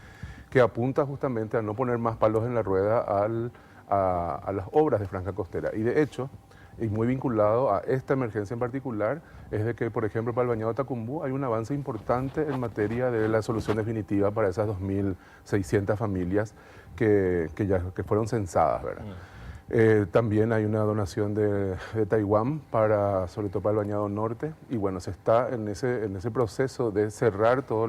que apunta justamente a no poner más palos en la rueda a las obras de Franja Costera. Y de hecho, y muy vinculado a esta emergencia en particular, es de que, por ejemplo, para el Bañado de Tacumbú hay un avance importante en materia de la solución definitiva para esas 2.600 familias que fueron censadas, ¿verdad? También hay una donación de Taiwán, sobre todo para el Bañado Norte, y bueno, se está en ese proceso de cerrar todo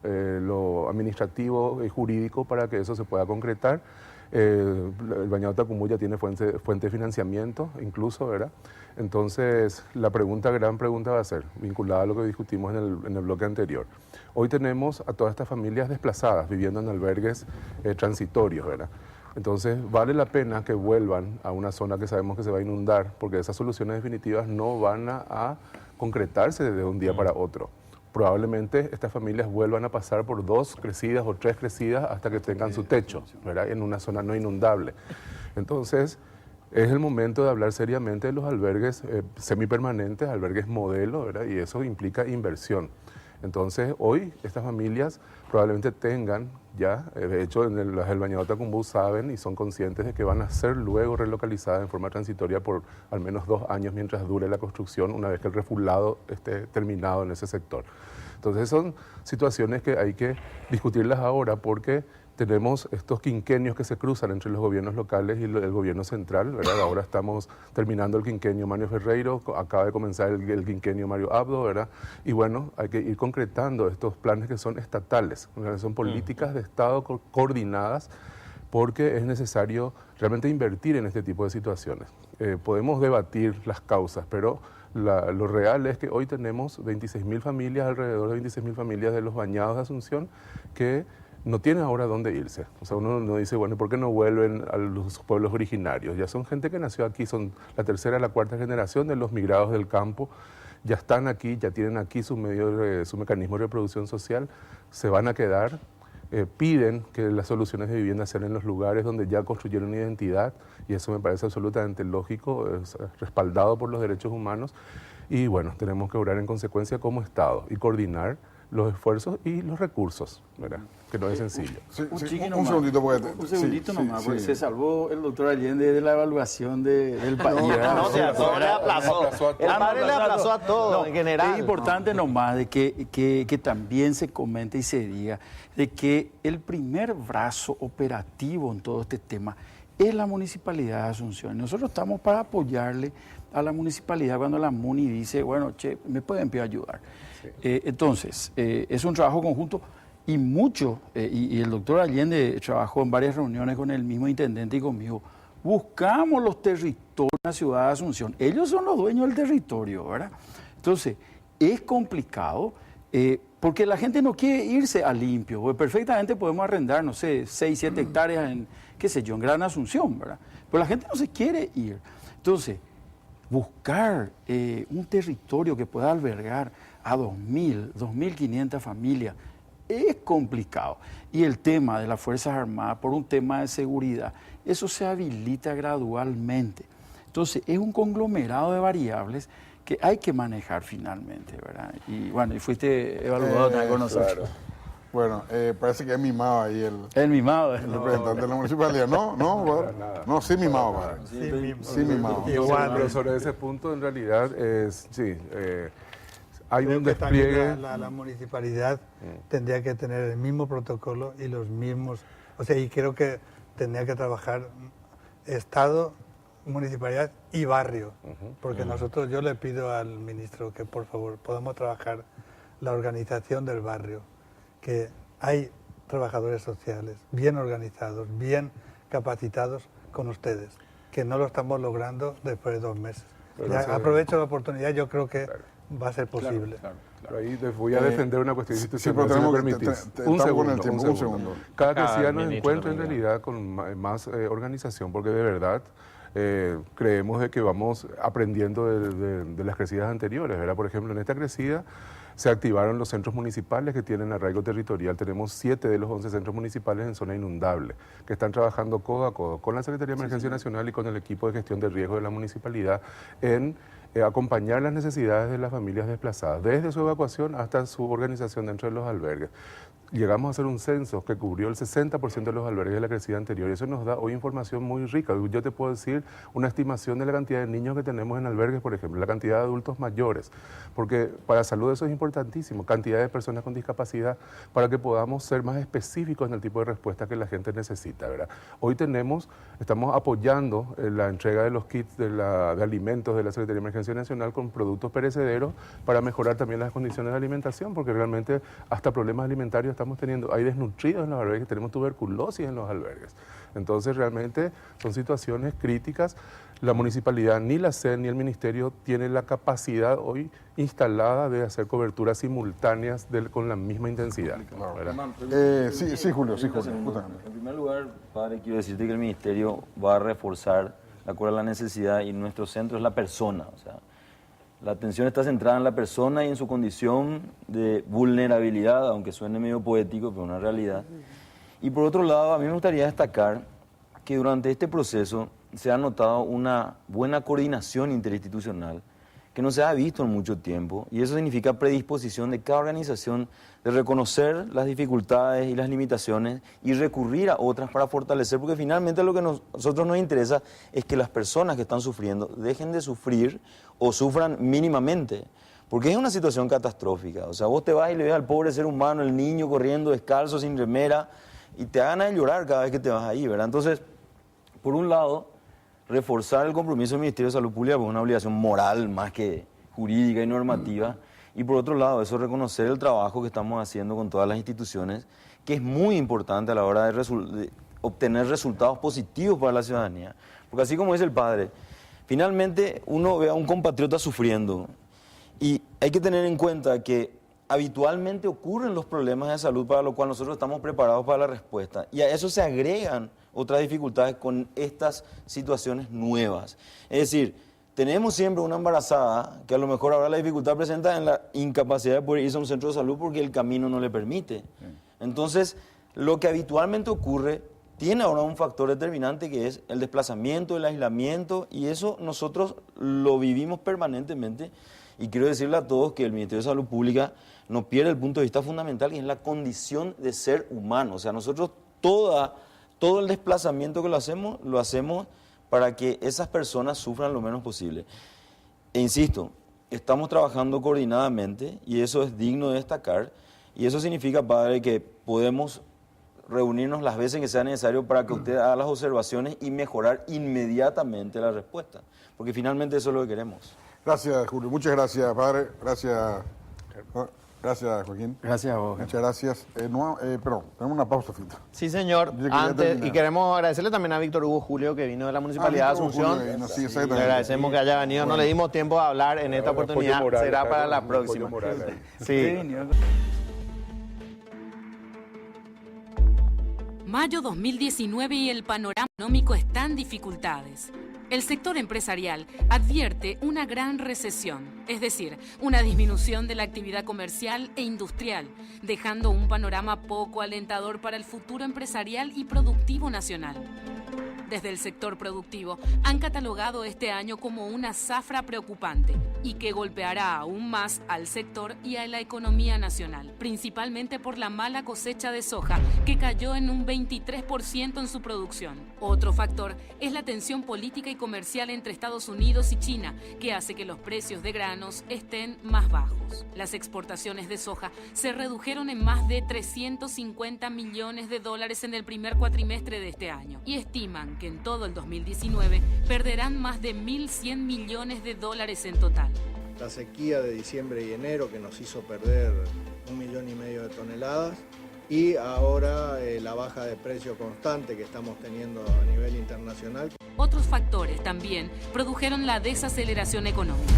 lo administrativo y jurídico para que eso se pueda concretar. El Bañado Tacumbú ya tiene fuente de financiamiento, incluso, ¿verdad? Entonces, gran pregunta va a ser, vinculada a lo que discutimos en el bloque anterior. Hoy tenemos a todas estas familias desplazadas, viviendo en albergues transitorios, ¿verdad? Entonces, vale la pena que vuelvan a una zona que sabemos que se va a inundar, porque esas soluciones definitivas no van a concretarse de un día para otro. Probablemente estas familias vuelvan a pasar por 2 crecidas o 3 crecidas hasta que tengan su techo, ¿verdad? En una zona no inundable. Entonces, es el momento de hablar seriamente de los albergues semipermanentes, albergues modelo, ¿verdad? Y eso implica inversión. Entonces, hoy estas familias probablemente tengan ya, de hecho, en el Bañado Tacumbú saben y son conscientes de que van a ser luego relocalizadas en forma transitoria por al menos 2 años mientras dure la construcción, una vez que el refulado esté terminado en ese sector. Entonces, son situaciones que hay que discutirlas ahora porque tenemos estos quinquenios que se cruzan entre los gobiernos locales y el gobierno central, ¿verdad? Ahora estamos terminando el quinquenio Mario Ferreiro, acaba de comenzar el quinquenio Mario Abdo, ¿verdad? Y bueno, hay que ir concretando estos planes que son estatales, ¿verdad? Son políticas de Estado coordinadas porque es necesario realmente invertir en este tipo de situaciones. Podemos debatir las causas, pero lo real es que hoy tenemos 26.000 familias, alrededor de 26.000 familias de los bañados de Asunción que no tienen ahora dónde irse. O sea, uno dice, bueno, ¿por qué no vuelven a los pueblos originarios? Ya son gente que nació aquí, son la 3ª, la 4ª generación de los migrados del campo, ya están aquí, ya tienen aquí su mecanismo de reproducción social, se van a quedar, piden que las soluciones de vivienda sean en los lugares donde ya construyeron una identidad, y eso me parece absolutamente lógico, es respaldado por los derechos humanos, y bueno, tenemos que obrar en consecuencia como Estado y coordinar los esfuerzos y los recursos, ¿verdad? Que no es sencillo. Un segundito, porque se salvó el doctor Allende de la evaluación del país. Todo le aplazó. El padre le aplazó a todo, en general. Es importante nomás de que también se comente y se diga de que el primer brazo operativo en todo este tema es la Municipalidad de Asunción. Nosotros estamos para apoyarle a la municipalidad cuando la MUNI dice, bueno, me pueden ayudar. Entonces, es un trabajo conjunto y mucho, y el doctor Allende trabajó en varias reuniones con el mismo intendente y conmigo. Buscamos los territorios en la ciudad de Asunción. Ellos son los dueños del territorio, ¿verdad? Entonces, es complicado porque la gente no quiere irse a limpio. Porque perfectamente podemos arrendar, no sé, 6, 7 hectáreas en, qué sé yo, en Gran Asunción, ¿verdad? Pero la gente no se quiere ir. Entonces, buscar un territorio que pueda albergar a 2.000, 2.500 familias es complicado. Y el tema de las Fuerzas Armadas, por un tema de seguridad, eso se habilita gradualmente. Entonces, es un conglomerado de variables que hay que manejar finalmente, ¿verdad? Y bueno, y fuiste evaluado también con nosotros. Claro. Bueno, parece que es mimado ahí el mimado. El representante de la municipalidad. No, sí mimado, padre. Sí mimado. Pero sobre ese punto, en realidad, hay Creo un que despliegue. la municipalidad tendría que tener el mismo protocolo y los mismos, o sea, y creo que tendría que trabajar Estado, municipalidad y barrio, porque yo le pido al ministro que por favor podamos trabajar la organización del barrio, que hay trabajadores sociales bien organizados, bien capacitados con ustedes, que no lo estamos logrando después de 2 meses. Ya, aprovecho la oportunidad, yo creo que va a ser posible. Claro. Claro, ahí les voy a defender una cuestión sí, institucional, pero si me tenemos que- permitís. estamos con el tiempo, un segundo. Cada crecida nos ministro encuentra en también. realidad con más organización, porque de verdad creemos de que vamos aprendiendo de las crecidas anteriores, ¿verdad? Por ejemplo, en esta crecida se activaron los centros municipales que tienen arraigo territorial. Tenemos 7 de los 11 centros municipales en zona inundable, que están trabajando codo a codo con la Secretaría de Emergencia Nacional y con el equipo de gestión de riesgo de la municipalidad en acompañar las necesidades de las familias desplazadas, desde su evacuación hasta su organización dentro de los albergues. Llegamos a hacer un censo que cubrió el 60% de los albergues de la crecida anterior y eso nos da hoy información muy rica. Yo te puedo decir una estimación de la cantidad de niños que tenemos en albergues, por ejemplo, la cantidad de adultos mayores, porque para la salud eso es importantísimo, cantidad de personas con discapacidad, para que podamos ser más específicos en el tipo de respuesta que la gente necesita, ¿verdad? Hoy estamos apoyando la entrega de los kits de alimentos de la Secretaría de Emergencia Nacional con productos perecederos para mejorar también las condiciones de alimentación, porque realmente hasta problemas alimentarios estamos teniendo, hay desnutridos en los albergues, tenemos tuberculosis en los albergues. Entonces realmente son situaciones críticas. La municipalidad, ni la SED ni el ministerio tienen la capacidad hoy instalada de hacer coberturas simultáneas con la misma intensidad, ¿verdad? Sí, Julio, sí, Julio. En primer lugar, padre, quiero decirte que el ministerio va a reforzar de acuerdo a la necesidad y nuestro centro es la persona. O sea, la atención está centrada en la persona y en su condición de vulnerabilidad, aunque suene medio poético, pero una realidad. Y por otro lado, a mí me gustaría destacar que durante este proceso se ha notado una buena coordinación interinstitucional que no se ha visto en mucho tiempo, y eso significa predisposición de cada organización de reconocer las dificultades y las limitaciones y recurrir a otras para fortalecer, porque finalmente lo que a nosotros nos interesa es que las personas que están sufriendo dejen de sufrir o sufran mínimamente, porque es una situación catastrófica. O sea, vos te vas y le ves al pobre ser humano, el niño corriendo descalzo, sin remera, y te da ganas de llorar cada vez que te vas ahí, ¿verdad? Entonces, por un lado, reforzar el compromiso del Ministerio de Salud Pública es una obligación moral más que jurídica y normativa. Y por otro lado, eso reconocer el trabajo que estamos haciendo con todas las instituciones, que es muy importante a la hora de obtener resultados positivos para la ciudadanía. Porque así como dice el padre, finalmente uno ve a un compatriota sufriendo y hay que tener en cuenta que habitualmente ocurren los problemas de salud para los cuales nosotros estamos preparados para la respuesta. Y a eso se agregan otras dificultades con estas situaciones nuevas. Es decir, tenemos siempre una embarazada que a lo mejor ahora la dificultad presenta en la incapacidad de poder irse a un centro de salud porque el camino no le permite. Entonces, lo que habitualmente ocurre tiene ahora un factor determinante que es el desplazamiento, el aislamiento, y eso nosotros lo vivimos permanentemente. Y quiero decirle a todos que el Ministerio de Salud Pública no pierde el punto de vista fundamental, que es la condición de ser humano. O sea, nosotros todo el desplazamiento que lo hacemos para que esas personas sufran lo menos posible. E insisto, estamos trabajando coordinadamente y eso es digno de destacar. Y eso significa, padre, que podemos reunirnos las veces que sea necesario para que usted haga las observaciones y mejorar inmediatamente la respuesta. Porque finalmente eso es lo que queremos. Gracias, Julio. Muchas gracias, padre. Gracias, Joaquín. Gracias a vos. Muchas gracias. Perdón, tenemos una pausa, Fito. Sí, señor. Yo quería Antes, terminar. y queremos agradecerle también a Víctor Hugo Julio, que vino de la Municipalidad de Víctor Hugo Asunción. Julio vino, sí, Le exactamente. agradecemos que haya venido. No le dimos tiempo a hablar en esta Apoyo oportunidad. moral, Será para la apoyo próxima. moral ahí. Sí. Mayo 2019 y el panorama económico está en dificultades. El sector empresarial advierte una gran recesión, es decir, una disminución de la actividad comercial e industrial, dejando un panorama poco alentador para el futuro empresarial y productivo nacional. Desde el sector productivo han catalogado este año como una zafra preocupante y que golpeará aún más al sector y a la economía nacional, principalmente por la mala cosecha de soja que cayó en un 23% en su producción. Otro factor es la tensión política y comercial entre Estados Unidos y China, que hace que los precios de granos estén más bajos. Las exportaciones de soja se redujeron en más de 350 millones de dólares en el primer cuatrimestre de este año y estiman que en todo el 2019 perderán más de 1.100 millones de dólares en total. La sequía de diciembre y enero que nos hizo perder 1,5 millones de toneladas y ahora la baja de precio constante que estamos teniendo a nivel internacional. Otros factores también produjeron la desaceleración económica.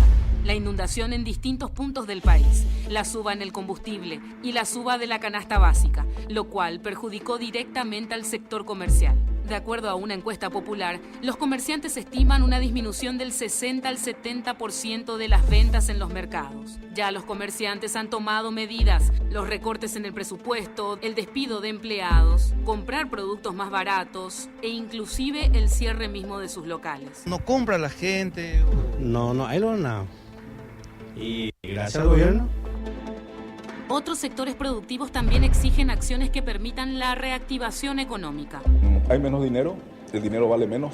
La inundación en distintos puntos del país, la suba en el combustible y la suba de la canasta básica, lo cual perjudicó directamente al sector comercial. De acuerdo a una encuesta popular, los comerciantes estiman una disminución del 60 al 70% de las ventas en los mercados. Ya los comerciantes han tomado medidas, los recortes en el presupuesto, el despido de empleados, comprar productos más baratos e inclusive el cierre mismo de sus locales. No compra la gente. No, hay nada. Y gracias al gobierno. Otros sectores productivos también exigen acciones que permitan la reactivación económica. Hay menos dinero, el dinero vale menos,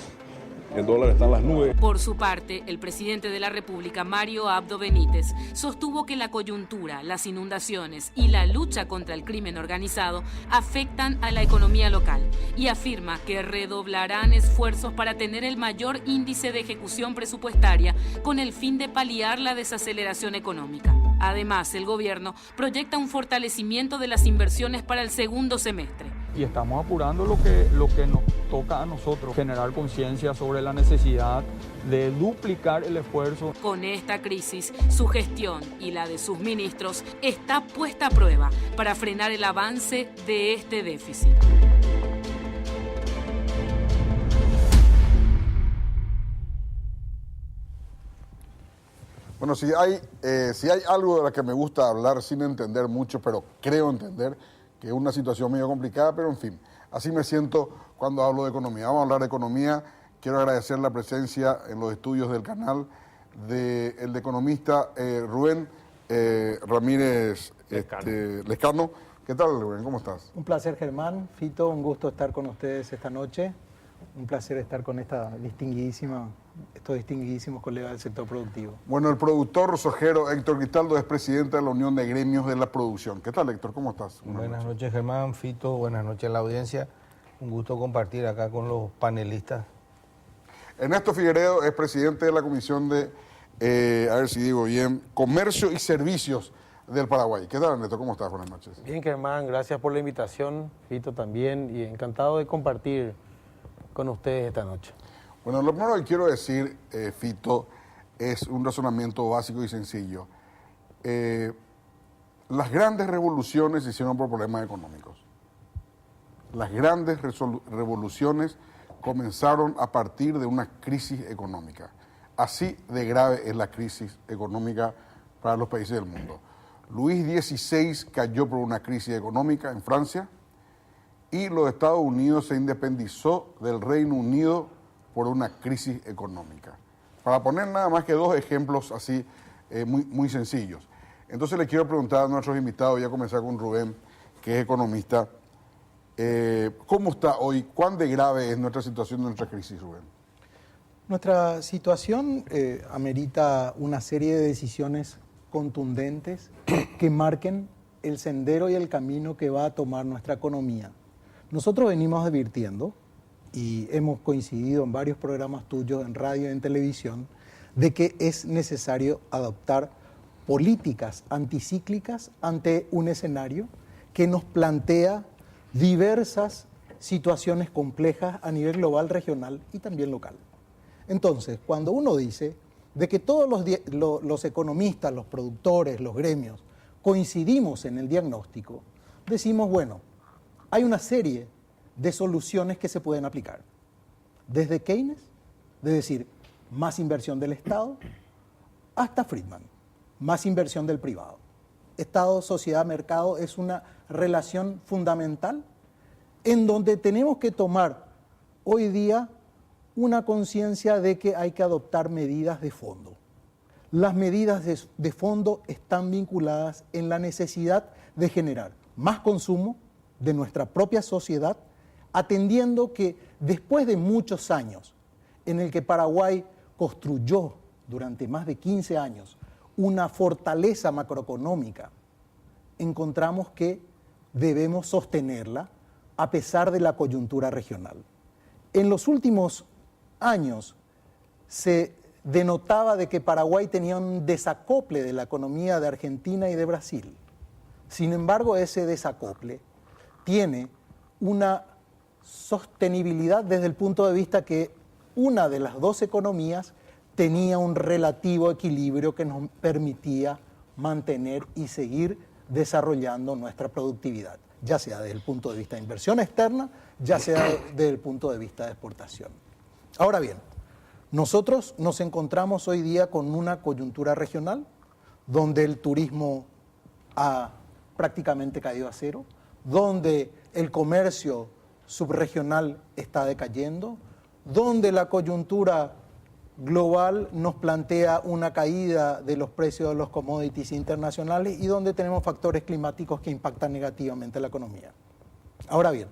el dólar está en las nubes. Por su parte, el presidente de la República, Mario Abdo Benítez, sostuvo que la coyuntura, las inundaciones y la lucha contra el crimen organizado afectan a la economía local y afirma que redoblarán esfuerzos para tener el mayor índice de ejecución presupuestaria con el fin de paliar la desaceleración económica. Además, el gobierno proyecta un fortalecimiento de las inversiones para el segundo semestre. Y estamos apurando lo que nos toca a nosotros, generar conciencia sobre la necesidad de duplicar el esfuerzo. Con esta crisis, su gestión y la de sus ministros está puesta a prueba para frenar el avance de este déficit. Bueno, si hay algo de lo que me gusta hablar sin entender mucho, pero creo entender, que es una situación medio complicada, pero en fin, así me siento cuando hablo de economía. Vamos a hablar de economía. Quiero agradecer la presencia en los estudios del canal del economista Rubén Ramírez Lescano. ¿Qué tal, Rubén? ¿Cómo estás? Un placer, Germán. Fito, un gusto estar con ustedes esta noche. Un placer estar con estos distinguidísimos colegas del sector productivo. Bueno, el productor sojero Héctor Cristaldo es presidente de la Unión de Gremios de la Producción. ¿Qué tal, Héctor? ¿Cómo estás? Buenas noches, Germán, Fito, buenas noches a la audiencia. Un gusto compartir acá con los panelistas. Ernesto Figueredo es presidente de la Comisión de, a ver si digo bien, Comercio y Servicios del Paraguay. ¿Qué tal, Ernesto? ¿Cómo estás? Buenas noches. Bien, Germán, gracias por la invitación, Fito también, y encantado de compartir con ustedes esta noche. Bueno, lo primero que quiero decir, Fito, es un razonamiento básico y sencillo. Las grandes revoluciones se hicieron por problemas económicos. Las grandes revoluciones comenzaron a partir de una crisis económica. Así de grave es la crisis económica para los países del mundo. Luis XVI cayó por una crisis económica en Francia y los Estados Unidos se independizó del Reino Unido por una crisis económica. Para poner nada más que dos ejemplos así muy sencillos. Entonces le quiero preguntar a nuestros invitados, voy a comenzar con Rubén, que es economista, ¿cómo está hoy? ¿Cuán de grave es nuestra situación, nuestra crisis, Rubén? Nuestra situación amerita una serie de decisiones contundentes que marquen el sendero y el camino que va a tomar nuestra economía. Nosotros venimos advirtiendo, y hemos coincidido en varios programas tuyos en radio y en televisión, de que es necesario adoptar políticas anticíclicas ante un escenario que nos plantea diversas situaciones complejas a nivel global, regional y también local. Entonces, cuando uno dice de que todos los economistas, los productores, los gremios, coincidimos en el diagnóstico, decimos, bueno, hay una serie de soluciones que se pueden aplicar. Desde Keynes, es decir, más inversión del Estado, hasta Friedman, más inversión del privado. Estado, sociedad, mercado es una relación fundamental en donde tenemos que tomar hoy día una conciencia de que hay que adoptar medidas de fondo. Las medidas de fondo están vinculadas en la necesidad de generar más consumo de nuestra propia sociedad, atendiendo que después de muchos años en el que Paraguay construyó durante más de 15 años una fortaleza macroeconómica, encontramos que debemos sostenerla a pesar de la coyuntura regional. En los últimos años se denotaba de que Paraguay tenía un desacople de la economía de Argentina y de Brasil. Sin embargo, ese desacople tiene una sostenibilidad desde el punto de vista que una de las dos economías tenía un relativo equilibrio que nos permitía mantener y seguir desarrollando nuestra productividad, ya sea desde el punto de vista de inversión externa, ya sea desde el punto de vista de exportación. Ahora bien, nosotros nos encontramos hoy día con una coyuntura regional donde el turismo ha prácticamente caído a cero, donde el comercio subregional está decayendo, donde la coyuntura global nos plantea una caída de los precios de los commodities internacionales y donde tenemos factores climáticos que impactan negativamente la economía. Ahora bien,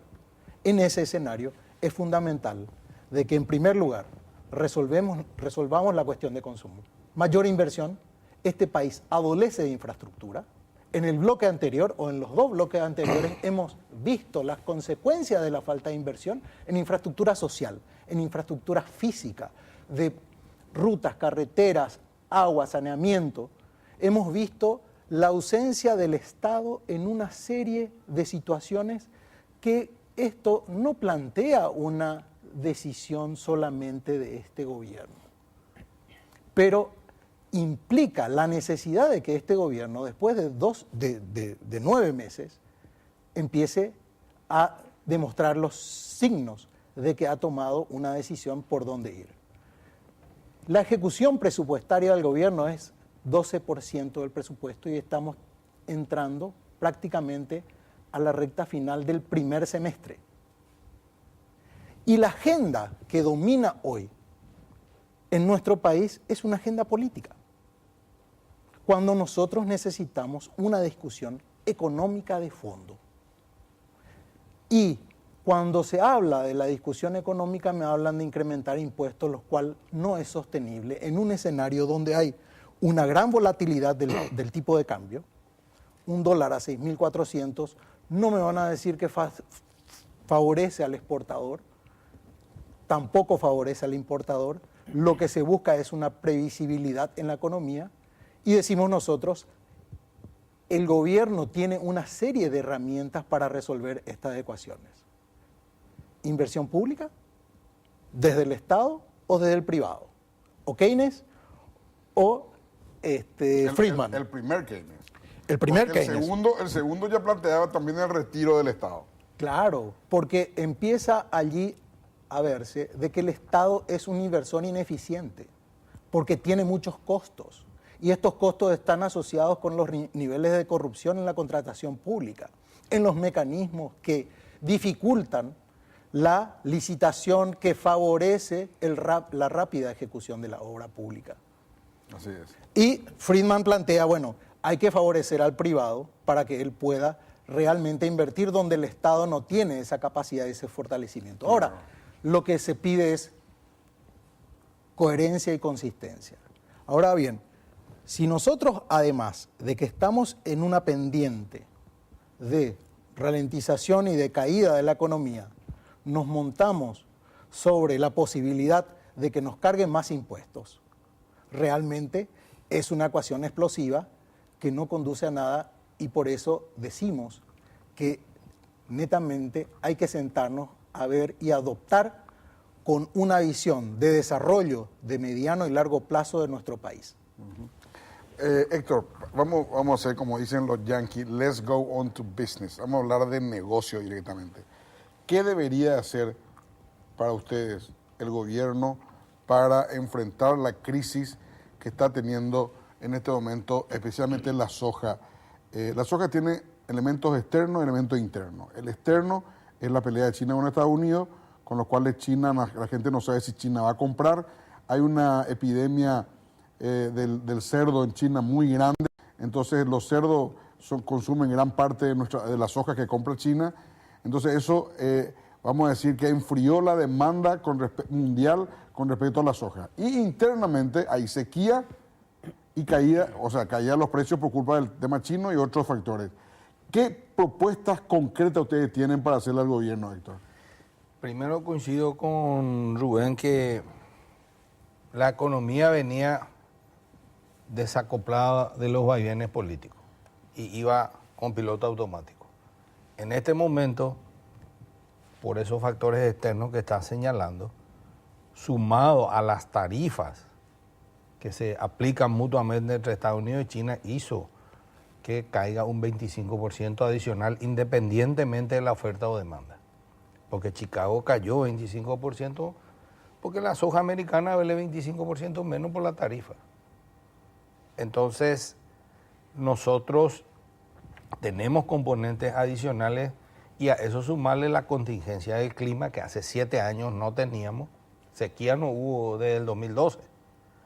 en ese escenario es fundamental de que en primer lugar resolvamos la cuestión de consumo. Mayor inversión, este país adolece de infraestructura. En el bloque anterior o en los dos bloques anteriores hemos visto las consecuencias de la falta de inversión en infraestructura social, en infraestructura física, de rutas, carreteras, agua, saneamiento. Hemos visto la ausencia del Estado en una serie de situaciones que esto no plantea una decisión solamente de este gobierno, pero implica la necesidad de que este gobierno, después de 9 meses, empiece a demostrar los signos de que ha tomado una decisión por dónde ir. La ejecución presupuestaria del gobierno es 12% del presupuesto y estamos entrando prácticamente a la recta final del primer semestre. Y la agenda que domina hoy en nuestro país es una agenda política, cuando nosotros necesitamos una discusión económica de fondo. Y cuando se habla de la discusión económica me hablan de incrementar impuestos, lo cual no es sostenible en un escenario donde hay una gran volatilidad del tipo de cambio, un dólar a 6.400, no me van a decir que favorece al exportador, tampoco favorece al importador. Lo que se busca es una previsibilidad en la economía y decimos nosotros, el gobierno tiene una serie de herramientas para resolver estas ecuaciones. Inversión pública, desde el Estado o desde el privado, o Keynes o Friedman. El primer Keynes. El primer Keynes. El segundo ya planteaba también el retiro del Estado. Claro, porque empieza allí a verse de que el Estado es un inversor ineficiente, porque tiene muchos costos, y estos costos están asociados con los niveles de corrupción en la contratación pública, en los mecanismos que dificultan la licitación que favorece la rápida ejecución de la obra pública. Así es. Y Friedman plantea, bueno, hay que favorecer al privado para que él pueda realmente invertir donde el Estado no tiene esa capacidad, ese fortalecimiento. Ahora, lo que se pide es coherencia y consistencia. Ahora bien, si nosotros, además de que estamos en una pendiente de ralentización y de caída de la economía, nos montamos sobre la posibilidad de que nos carguen más impuestos, realmente es una ecuación explosiva que no conduce a nada y por eso decimos que netamente hay que sentarnos a ver y adoptar con una visión de desarrollo de mediano y largo plazo de nuestro país. Héctor, vamos a hacer como dicen los yankees, let's go on to business. Vamos a hablar de negocio directamente. ¿Qué debería hacer para ustedes el gobierno para enfrentar la crisis que está teniendo en este momento, especialmente la soja? La soja tiene elementos externos y elementos internos. El externo es la pelea de China con Estados Unidos, con los cuales China, la gente no sabe si China va a comprar. Hay una epidemia del cerdo en China muy grande, entonces los cerdos consumen gran parte de la soja que compra China. Entonces eso, vamos a decir que enfrió la demanda mundial con respecto a la soja. Y internamente hay sequía y caían los precios por culpa del tema chino y otros factores. ¿Qué propuestas concretas ustedes tienen para hacerle al gobierno, Héctor? Primero coincido con Rubén que la economía venía desacoplada de los vaivenes políticos y iba con piloto automático. En este momento, por esos factores externos que están señalando, sumado a las tarifas que se aplican mutuamente entre Estados Unidos y China hizo que caiga un 25% adicional independientemente de la oferta o demanda. Porque Chicago cayó 25% porque la soja americana vale 25% menos por la tarifa. Entonces, nosotros tenemos componentes adicionales y a eso sumarle la contingencia del clima que hace 7 años no teníamos. Sequía no hubo desde el 2012.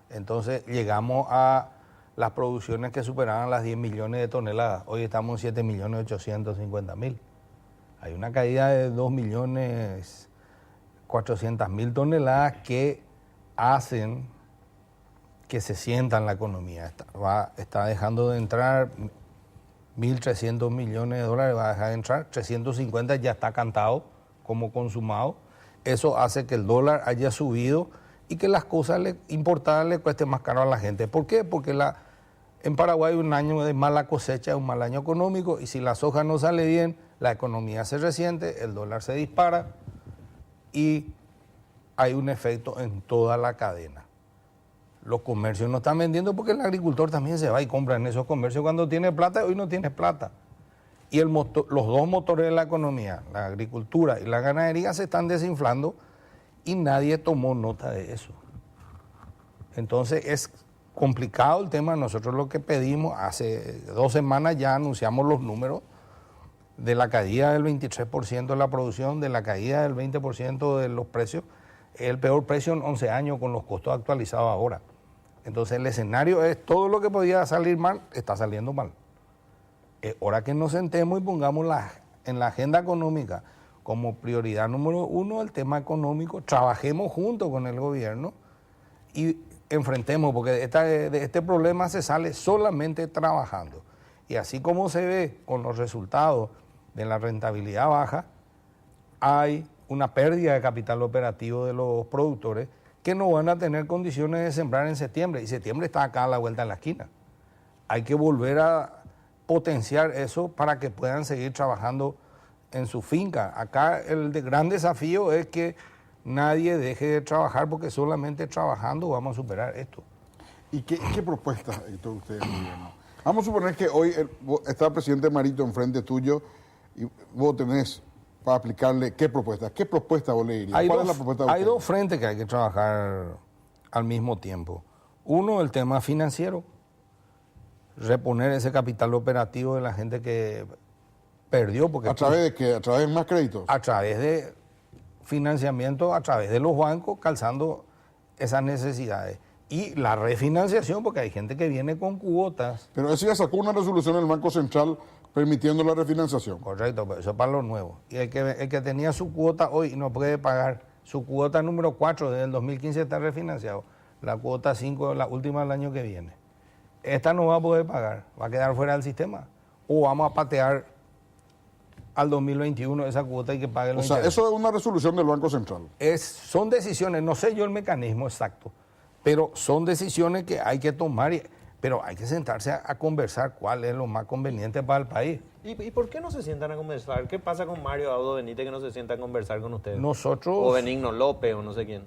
Entonces llegamos a las producciones que superaban las 10 millones de toneladas. Hoy estamos en 7.850.000. Hay una caída de 2.400.000 toneladas que hacen que se sienta en la economía. Está dejando de entrar 1.300 millones de dólares, va a dejar de entrar. 350 ya está cantado como consumado. Eso hace que el dólar haya subido y que las cosas importadas le cuesten más caro a la gente. ¿Por qué? Porque en Paraguay un año de mala cosecha es un mal año económico y si la soja no sale bien, la economía se resiente, el dólar se dispara y hay un efecto en toda la cadena. Los comercios no están vendiendo porque el agricultor también se va y compra en esos comercios cuando tiene plata y hoy no tiene plata. Y los dos motores de la economía, la agricultura y la ganadería, se están desinflando y nadie tomó nota de eso. Entonces es complicado el tema. Nosotros lo que pedimos, hace 2 semanas ya anunciamos los números de la caída del 23% de la producción, de la caída del 20% de los precios. Es el peor precio en 11 años con los costos actualizados ahora. Entonces el escenario es todo lo que podía salir mal, está saliendo mal. Es hora que nos sentemos y pongamos en la agenda económica como prioridad número 1 el tema económico, trabajemos junto con el gobierno y enfrentemos, porque de este problema se sale solamente trabajando. Y así como se ve con los resultados de la rentabilidad baja, hay una pérdida de capital operativo de los productores que no van a tener condiciones de sembrar en septiembre. Y septiembre está acá a la vuelta de la esquina. Hay que volver a potenciar eso para que puedan seguir trabajando en su finca. Acá el gran desafío es que nadie deje de trabajar porque solamente trabajando vamos a superar esto. ¿Y qué propuestas, Héctor, ustedes gobierno? Vamos a suponer que hoy está el presidente Marito enfrente tuyo y vos tenés para aplicarle qué propuesta. ¿Qué propuesta vos le dirías? ¿Cuál es la propuesta de Hay ustedes? 2 frentes que hay que trabajar al mismo tiempo. Uno, el tema financiero. Reponer ese capital operativo de la gente que perdió. Porque ¿A través de qué? ¿A través de más créditos? A través de financiamiento, a través de los bancos, calzando esas necesidades. Y la refinanciación, porque hay gente que viene con cuotas. Pero eso ya sacó una resolución del Banco Central permitiendo la refinanciación. Correcto, pero eso es para los nuevos. Y el que tenía su cuota hoy y no puede pagar, su cuota número 4 desde el 2015 está refinanciado. La cuota 5, la última del año que viene. Esta no va a poder pagar, va a quedar fuera del sistema. O vamos a patear al 2021 esa cuota y que pague el 20. O sea, eso es una resolución del Banco Central. Son decisiones, no sé yo el mecanismo exacto, pero son decisiones que hay que tomar, pero hay que sentarse a conversar cuál es lo más conveniente para el país. ¿Y por qué no se sientan a conversar? ¿Qué pasa con Mario Audo Benítez que no se sienta a conversar con ustedes? Nosotros... O Benigno López o no sé quién.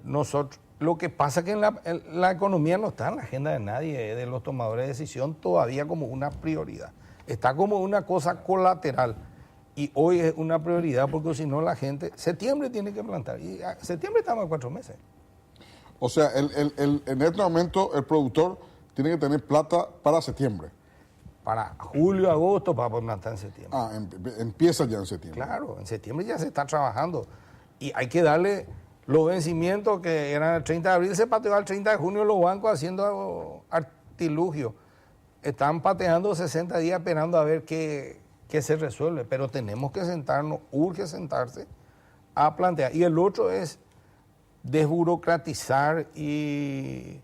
Lo que pasa es que la economía no está en la agenda de nadie, de los tomadores de decisión, todavía como una prioridad. Está como una cosa colateral. Y hoy es una prioridad porque si no la gente... Septiembre tiene que plantar. Y septiembre estamos a 4 meses. O sea, en este momento el productor tiene que tener plata para septiembre. Para julio, agosto, para poder plantar en septiembre. Ah, empieza ya en septiembre. Claro, en septiembre ya se está trabajando. Y hay que darle los vencimientos que eran el 30 de abril, se pateó al 30 de junio los bancos haciendo artilugio. Están pateando 60 días esperando a ver qué se resuelve. Pero tenemos que sentarnos, urge sentarse a plantear. Y el otro es desburocratizar y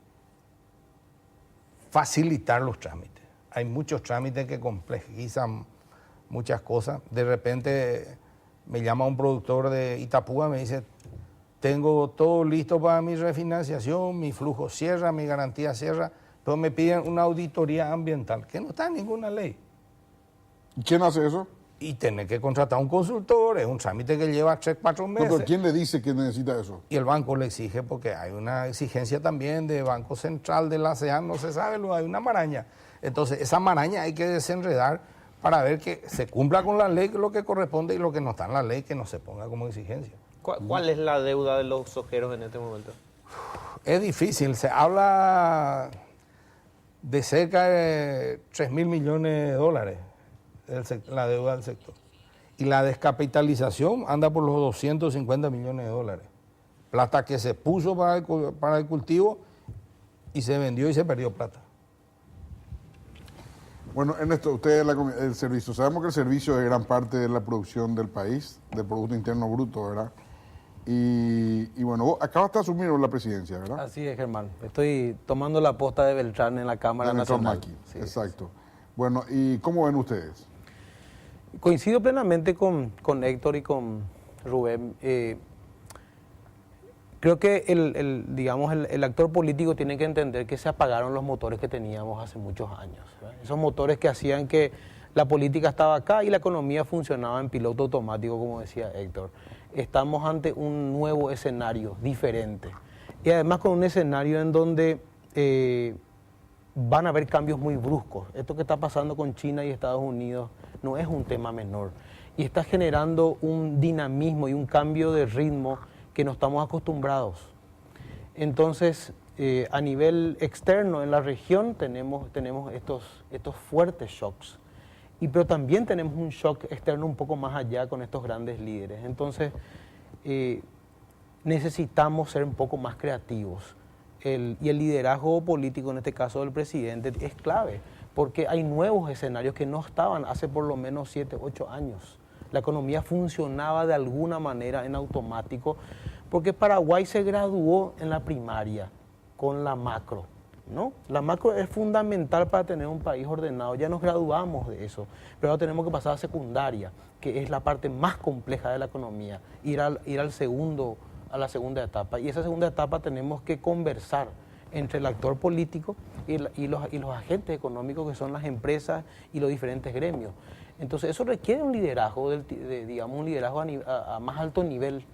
facilitar los trámites. Hay muchos trámites que complejizan muchas cosas. De repente me llama un productor de Itapúa, me dice, tengo todo listo para mi refinanciación, mi flujo cierra, mi garantía cierra, pero me piden una auditoría ambiental, que no está en ninguna ley. ¿Y quién hace eso? y tener que contratar un consultor, es un trámite que lleva 3, 4 meses. No, pero ¿quién le dice que necesita eso? Y el banco le exige, porque hay una exigencia también de Banco Central de la ASEAN, no se sabe, hay una maraña. Entonces, esa maraña hay que desenredar para ver que se cumpla con la ley lo que corresponde y lo que no está en la ley que no se ponga como exigencia. ¿Cuál es la deuda de los sojeros en este momento? Es difícil, se habla de cerca de 3.000 millones de dólares la deuda del sector. Y la descapitalización anda por los 250 millones de dólares. Plata que se puso para el cultivo y se vendió y se perdió plata. Bueno, Ernesto, usted el servicio, sabemos que el servicio es gran parte de la producción del país, del Producto Interno Bruto, ¿verdad? Y bueno, vos acabas de asumir la presidencia, ¿verdad? Así es, Germán. Estoy tomando la posta de Beltrán en la Cámara Nacional. Sí, exacto. Bueno, ¿y cómo ven ustedes? Coincido plenamente con Héctor y con Rubén. Creo que el actor político tiene que entender que se apagaron los motores que teníamos hace muchos años, ¿verdad? Esos motores que hacían que la política estaba acá y la economía funcionaba en piloto automático, como decía Héctor. Estamos ante un nuevo escenario diferente y además con un escenario en donde van a haber cambios muy bruscos. Esto que está pasando con China y Estados Unidos no es un tema menor y está generando un dinamismo y un cambio de ritmo que no estamos acostumbrados. Entonces, a nivel externo en la región tenemos estos fuertes shocks, pero también tenemos un shock externo un poco más allá con estos grandes líderes. Entonces, necesitamos ser un poco más creativos. Y el liderazgo político, en este caso del presidente, es clave, porque hay nuevos escenarios que no estaban hace por lo menos 7, 8 años. La economía funcionaba de alguna manera en automático, porque Paraguay se graduó en la primaria con la macro, ¿no? La macro es fundamental para tener un país ordenado, ya nos graduamos de eso, pero ahora tenemos que pasar a secundaria, que es la parte más compleja de la economía, ir a la segunda etapa. Y esa segunda etapa tenemos que conversar entre el actor político y los agentes económicos, que son las empresas y los diferentes gremios. Entonces eso requiere un liderazgo, un liderazgo a más alto nivel,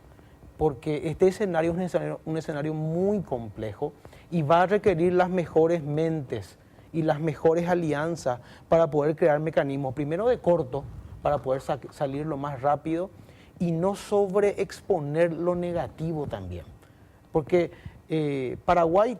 porque este escenario es un escenario muy complejo y va a requerir las mejores mentes y las mejores alianzas para poder crear mecanismos, primero de corto, para poder salir lo más rápido y no sobreexponer lo negativo también. Porque Paraguay,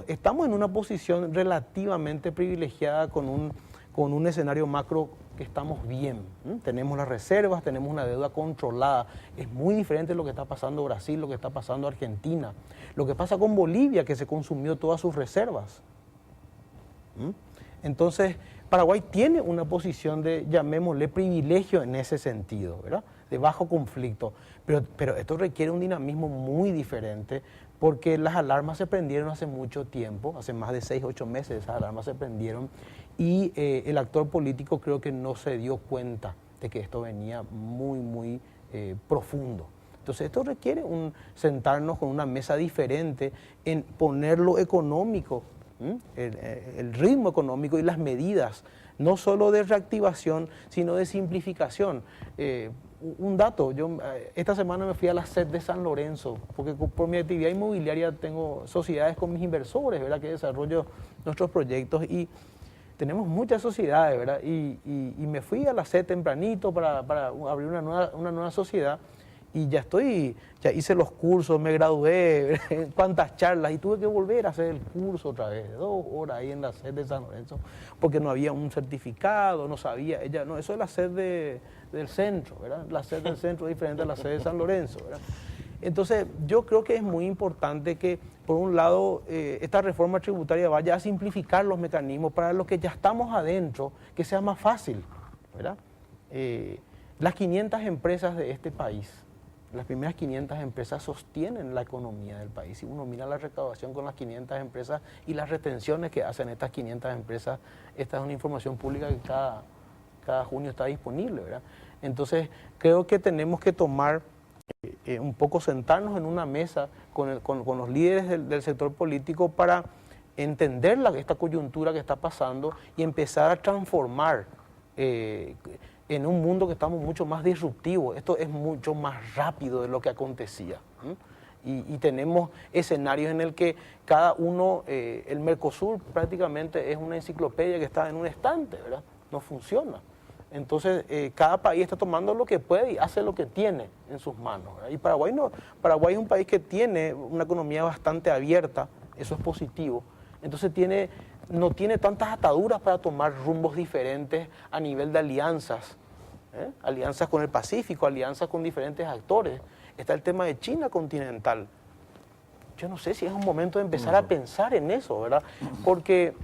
estamos en una posición relativamente privilegiada con un escenario macro que estamos bien. Tenemos las reservas, tenemos una deuda controlada. Es muy diferente lo que está pasando Brasil, lo que está pasando Argentina, lo que pasa con Bolivia, que se consumió todas sus reservas. Entonces, Paraguay tiene una posición de, llamémosle, privilegio en ese sentido, ¿verdad? De bajo conflicto. Pero esto requiere un dinamismo muy diferente, porque las alarmas se prendieron hace mucho tiempo, hace más de 6, 8 meses esas alarmas se prendieron, y el actor político creo que no se dio cuenta de que esto venía muy, muy profundo. Entonces esto requiere sentarnos con una mesa diferente en poner lo económico, el ritmo económico y las medidas, no solo de reactivación, sino de simplificación. Un dato, yo esta semana me fui a la SED de San Lorenzo, porque por mi actividad inmobiliaria tengo sociedades con mis inversores, ¿verdad?, que desarrollo nuestros proyectos y tenemos muchas sociedades, ¿verdad? Y me fui a la SED tempranito para abrir una nueva sociedad y ya hice los cursos, me gradué, cuántas charlas y tuve que volver a hacer el curso otra vez, 2 horas ahí en la SED de San Lorenzo, porque no había un certificado, no sabía, eso es la SED del centro, ¿verdad? La SED del centro es diferente a la SED de San Lorenzo, ¿verdad? Entonces, yo creo que es muy importante que, por un lado, esta reforma tributaria vaya a simplificar los mecanismos para los que ya estamos adentro, que sea más fácil, ¿verdad? Las 500 empresas de este país, las primeras 500 empresas sostienen la economía del país. Si uno mira la recaudación con las 500 empresas y las retenciones que hacen estas 500 empresas, esta es una información pública que cada junio está disponible, ¿verdad? Entonces, creo que tenemos que tomar un poco, sentarnos en una mesa con los líderes del sector político para entender esta coyuntura que está pasando y empezar a transformar en un mundo que estamos mucho más disruptivo. Esto es mucho más rápido de lo que acontecía. Y tenemos escenarios en el que cada uno, el Mercosur prácticamente es una enciclopedia que está en un estante, ¿verdad? No funciona. Entonces, cada país está tomando lo que puede y hace lo que tiene en sus manos, ¿verdad? Y Paraguay no. Paraguay es un país que tiene una economía bastante abierta, eso es positivo. Entonces no tiene tantas ataduras para tomar rumbos diferentes a nivel de alianzas, alianzas con el Pacífico, alianzas con diferentes actores. Está el tema de China continental. Yo no sé si es un momento de empezar a pensar en eso, ¿verdad? Porque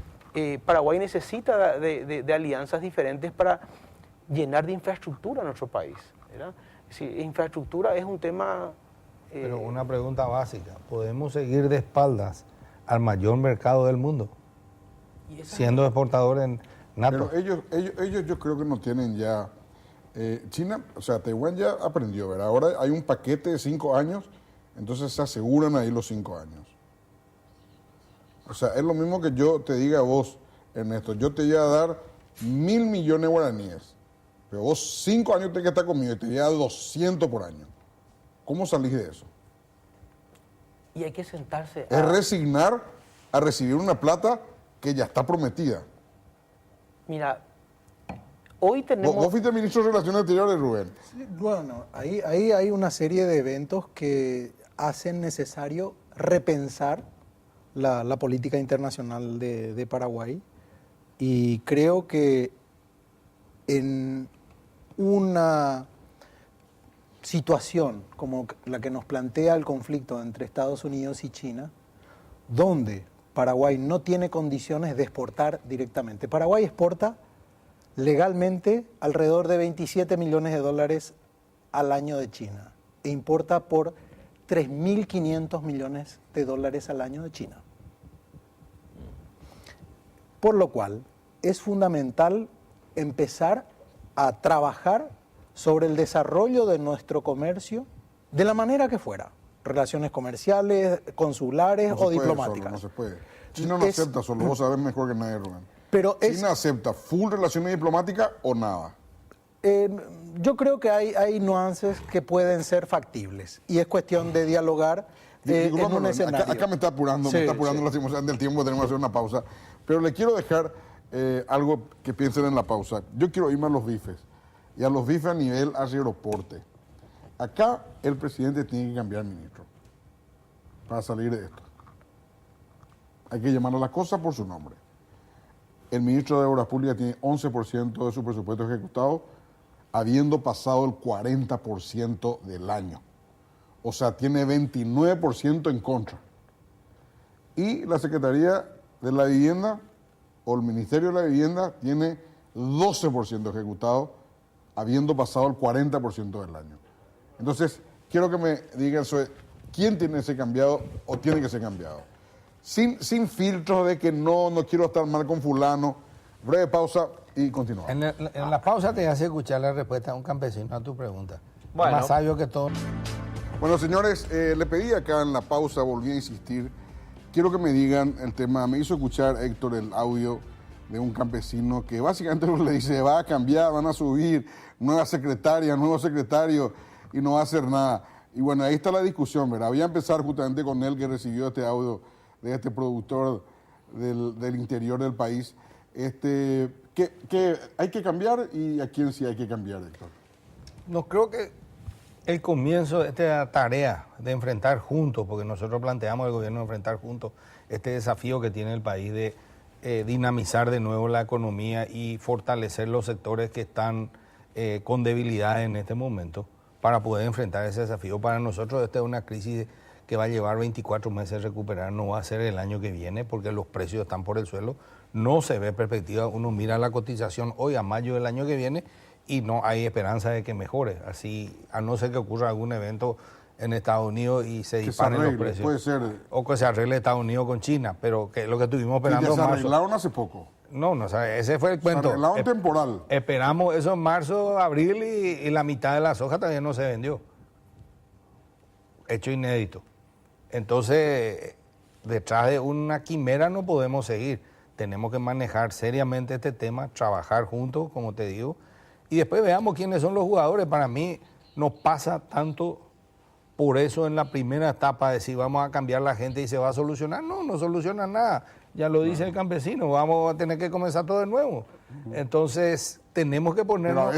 Paraguay necesita de alianzas diferentes para llenar de infraestructura a nuestro país, ¿verdad? Si infraestructura es un tema... Pero una pregunta básica, ¿podemos seguir de espaldas al mayor mercado del mundo, siendo exportador en NATO? Pero ellos yo creo que no tienen ya... China, o sea, Taiwán ya aprendió, ¿verdad? Ahora hay un paquete de 5 años, entonces se aseguran ahí los 5 años. O sea, es lo mismo que yo te diga a vos, Ernesto, yo te voy a dar 1.000 millones de guaraníes, pero vos 5 años tenés que estar conmigo y te voy a dar 200 por año. ¿Cómo salís de eso? Y hay que sentarse Es resignar a recibir una plata que ya está prometida. Mira, hoy tenemos... Vos fuiste ministro de Relaciones Exteriores, Rubén. Sí, bueno, ahí hay una serie de eventos que hacen necesario repensar la política internacional de Paraguay, y creo que en una situación como la que nos plantea el conflicto entre Estados Unidos y China, donde Paraguay no tiene condiciones de exportar directamente. Paraguay exporta legalmente alrededor de 27 millones de dólares al año de China e importa por 3.500 millones de dólares al año de China. Por lo cual es fundamental empezar a trabajar sobre el desarrollo de nuestro comercio de la manera que fuera, relaciones comerciales, consulares o diplomáticas. No se puede. China no acepta solo, vos sabés mejor que nadie, Rubén. Pero ¿China acepta full relaciones diplomáticas o nada? Yo creo que hay nuances que pueden ser factibles y es cuestión de dialogar en un escenario. Acá me está apurando, Sí, me está apurando sí. la situación del tiempo, tenemos que hacer una pausa. Pero le quiero dejar algo que piensen en la pausa. Yo quiero irme a los bifes y a los bifes a nivel aeroporte. Acá el presidente tiene que cambiar ministro para salir de esto. Hay que llamar a las cosas por su nombre. El ministro de Obras Públicas tiene 11% de su presupuesto ejecutado, habiendo pasado el 40% del año. O sea, tiene 29% en contra. Y la Secretaría de la Vivienda o el Ministerio de la Vivienda tiene 12% ejecutado, habiendo pasado el 40% del año. Entonces, quiero que me digan sobre quién tiene que ser cambiado o tiene que ser cambiado. Sin filtros de que no quiero estar mal con fulano. Breve pausa y continuamos. En la pausa te hace escuchar la respuesta de un campesino a tu pregunta. Bueno. Más sabio que todo. Bueno, señores, le pedí acá en la pausa, volví a insistir. Quiero que me digan el tema. Me hizo escuchar, Héctor, el audio de un campesino que básicamente le dice, va a cambiar, van a subir, nueva secretaria, nuevo secretario, y no va a hacer nada. Y bueno, ahí está la discusión, ¿verdad? Voy a empezar justamente con él, que recibió este audio de este productor del interior del país. ¿Qué hay que cambiar y a quién sí hay que cambiar, Héctor? No creo que el comienzo de esta tarea de enfrentar juntos, porque nosotros planteamos al gobierno enfrentar juntos este desafío que tiene el país de dinamizar de nuevo la economía y fortalecer los sectores que están con debilidad en este momento para poder enfrentar ese desafío. Para nosotros esta es una crisis que va a llevar 24 meses recuperar, no va a ser el año que viene porque los precios están por el suelo, no se ve perspectiva, uno mira la cotización hoy a mayo del año que viene y no hay esperanza de que mejore, así a no ser que ocurra algún evento en Estados Unidos y se disparen los precios. Puede ser. O que se arregle Estados Unidos con China, pero que es lo que estuvimos esperando ¿Y ya se en marzo. arreglaron hace poco? No, ese fue el cuento. Se arreglaron temporal. Esperamos eso en marzo, abril y la mitad de la soja todavía no se vendió. Hecho inédito. Entonces, detrás de una quimera no podemos seguir. Tenemos que manejar seriamente este tema, trabajar juntos, como te digo, y después veamos quiénes son los jugadores. Para mí no pasa tanto por eso en la primera etapa de si vamos a cambiar la gente y se va a solucionar. No, no soluciona nada. Ya lo dice el campesino, vamos a tener que comenzar todo de nuevo. Entonces, tenemos que ponernos...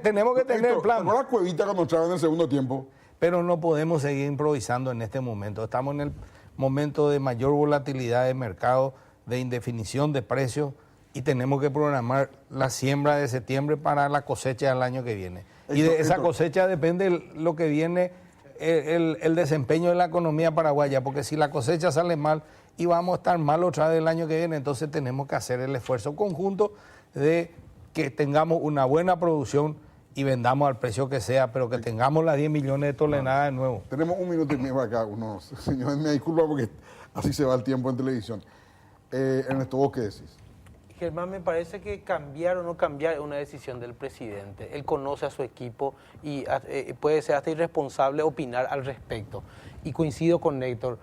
Tenemos que tener el plan. ¿Te acuerdas Cuevita cuando entraron en el segundo tiempo? Pero no podemos seguir improvisando en este momento. Estamos en el momento de mayor volatilidad de mercado, de indefinición de precios, y tenemos que programar la siembra de septiembre para la cosecha del año que viene. Y de esa cosecha depende lo que viene, el desempeño de la economía paraguaya, porque si la cosecha sale mal y vamos a estar mal otra vez el año que viene, entonces tenemos que hacer el esfuerzo conjunto de que tengamos una buena producción y vendamos al precio que sea, pero que tengamos las 10 millones de toneladas de nuevo. Tenemos un minuto y medio acá, unos señores, me disculpa porque así se va el tiempo en televisión. Ernesto, ¿vos qué decís? Germán, me parece que cambiar o no cambiar es una decisión del presidente. Él conoce a su equipo y puede ser hasta irresponsable opinar al respecto. Y coincido con Héctor,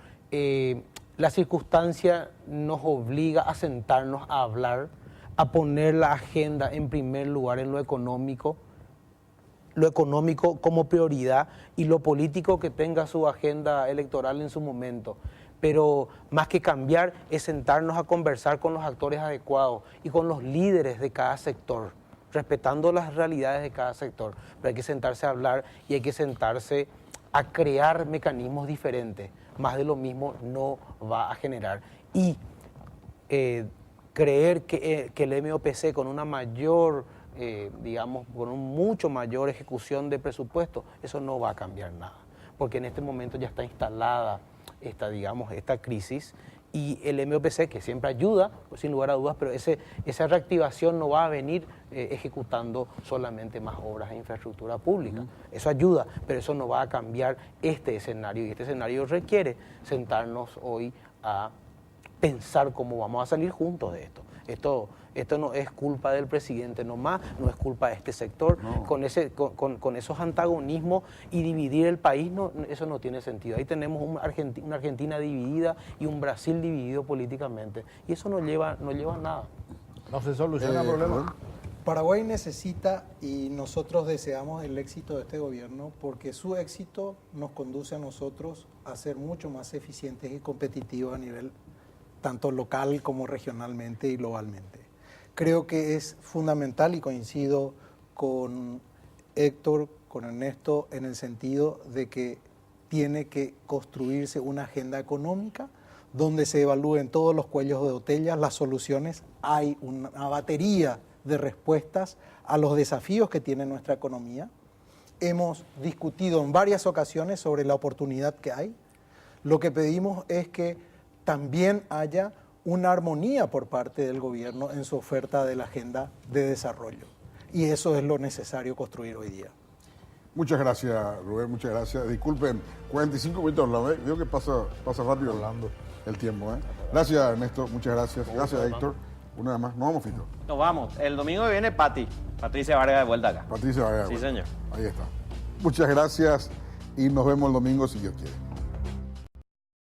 la circunstancia nos obliga a sentarnos a hablar, a poner la agenda en primer lugar en lo económico como prioridad y lo político que tenga su agenda electoral en su momento. Pero más que cambiar es sentarnos a conversar con los actores adecuados y con los líderes de cada sector, respetando las realidades de cada sector. Pero hay que sentarse a hablar y hay que sentarse a crear mecanismos diferentes. Más de lo mismo no va a generar. Y creer que el MOPC con una mayor, con una mucho mayor ejecución de presupuesto, eso no va a cambiar nada. Porque en este momento ya está instalada esta crisis y el MOPC, que siempre ayuda, sin lugar a dudas, pero esa reactivación no va a venir ejecutando solamente más obras de infraestructura pública. Eso ayuda, pero eso no va a cambiar este escenario, y este escenario requiere sentarnos hoy a pensar cómo vamos a salir juntos de esto. Esto no es culpa del presidente nomás, no es culpa de este sector. No. Con esos antagonismos y dividir el país, eso no tiene sentido. Ahí tenemos una Argentina dividida y un Brasil dividido políticamente. Y eso no lleva a nada. No se soluciona el problema. Paraguay necesita, y nosotros deseamos el éxito de este gobierno, porque su éxito nos conduce a nosotros a ser mucho más eficientes y competitivos a nivel tanto local como regionalmente y globalmente. Creo que es fundamental, y coincido con Héctor, con Ernesto, en el sentido de que tiene que construirse una agenda económica donde se evalúen todos los cuellos de botella, las soluciones. Hay una batería de respuestas a los desafíos que tiene nuestra economía. Hemos discutido en varias ocasiones sobre la oportunidad que hay. Lo que pedimos es que también haya una armonía por parte del gobierno en su oferta de la agenda de desarrollo. Y eso es lo necesario construir hoy día. Muchas gracias, Rubén, muchas gracias. Disculpen, 45 minutos hablando, veo que pasa rápido hablando el tiempo. Gracias, Ernesto, muchas gracias. Gracias, Héctor. Una vez más, nos vamos, Fito. Nos vamos. El domingo que viene, Patricia Vargas de vuelta acá. Patricia Vargas. Sí, señor. Ahí está. Muchas gracias y nos vemos el domingo si Dios quiere.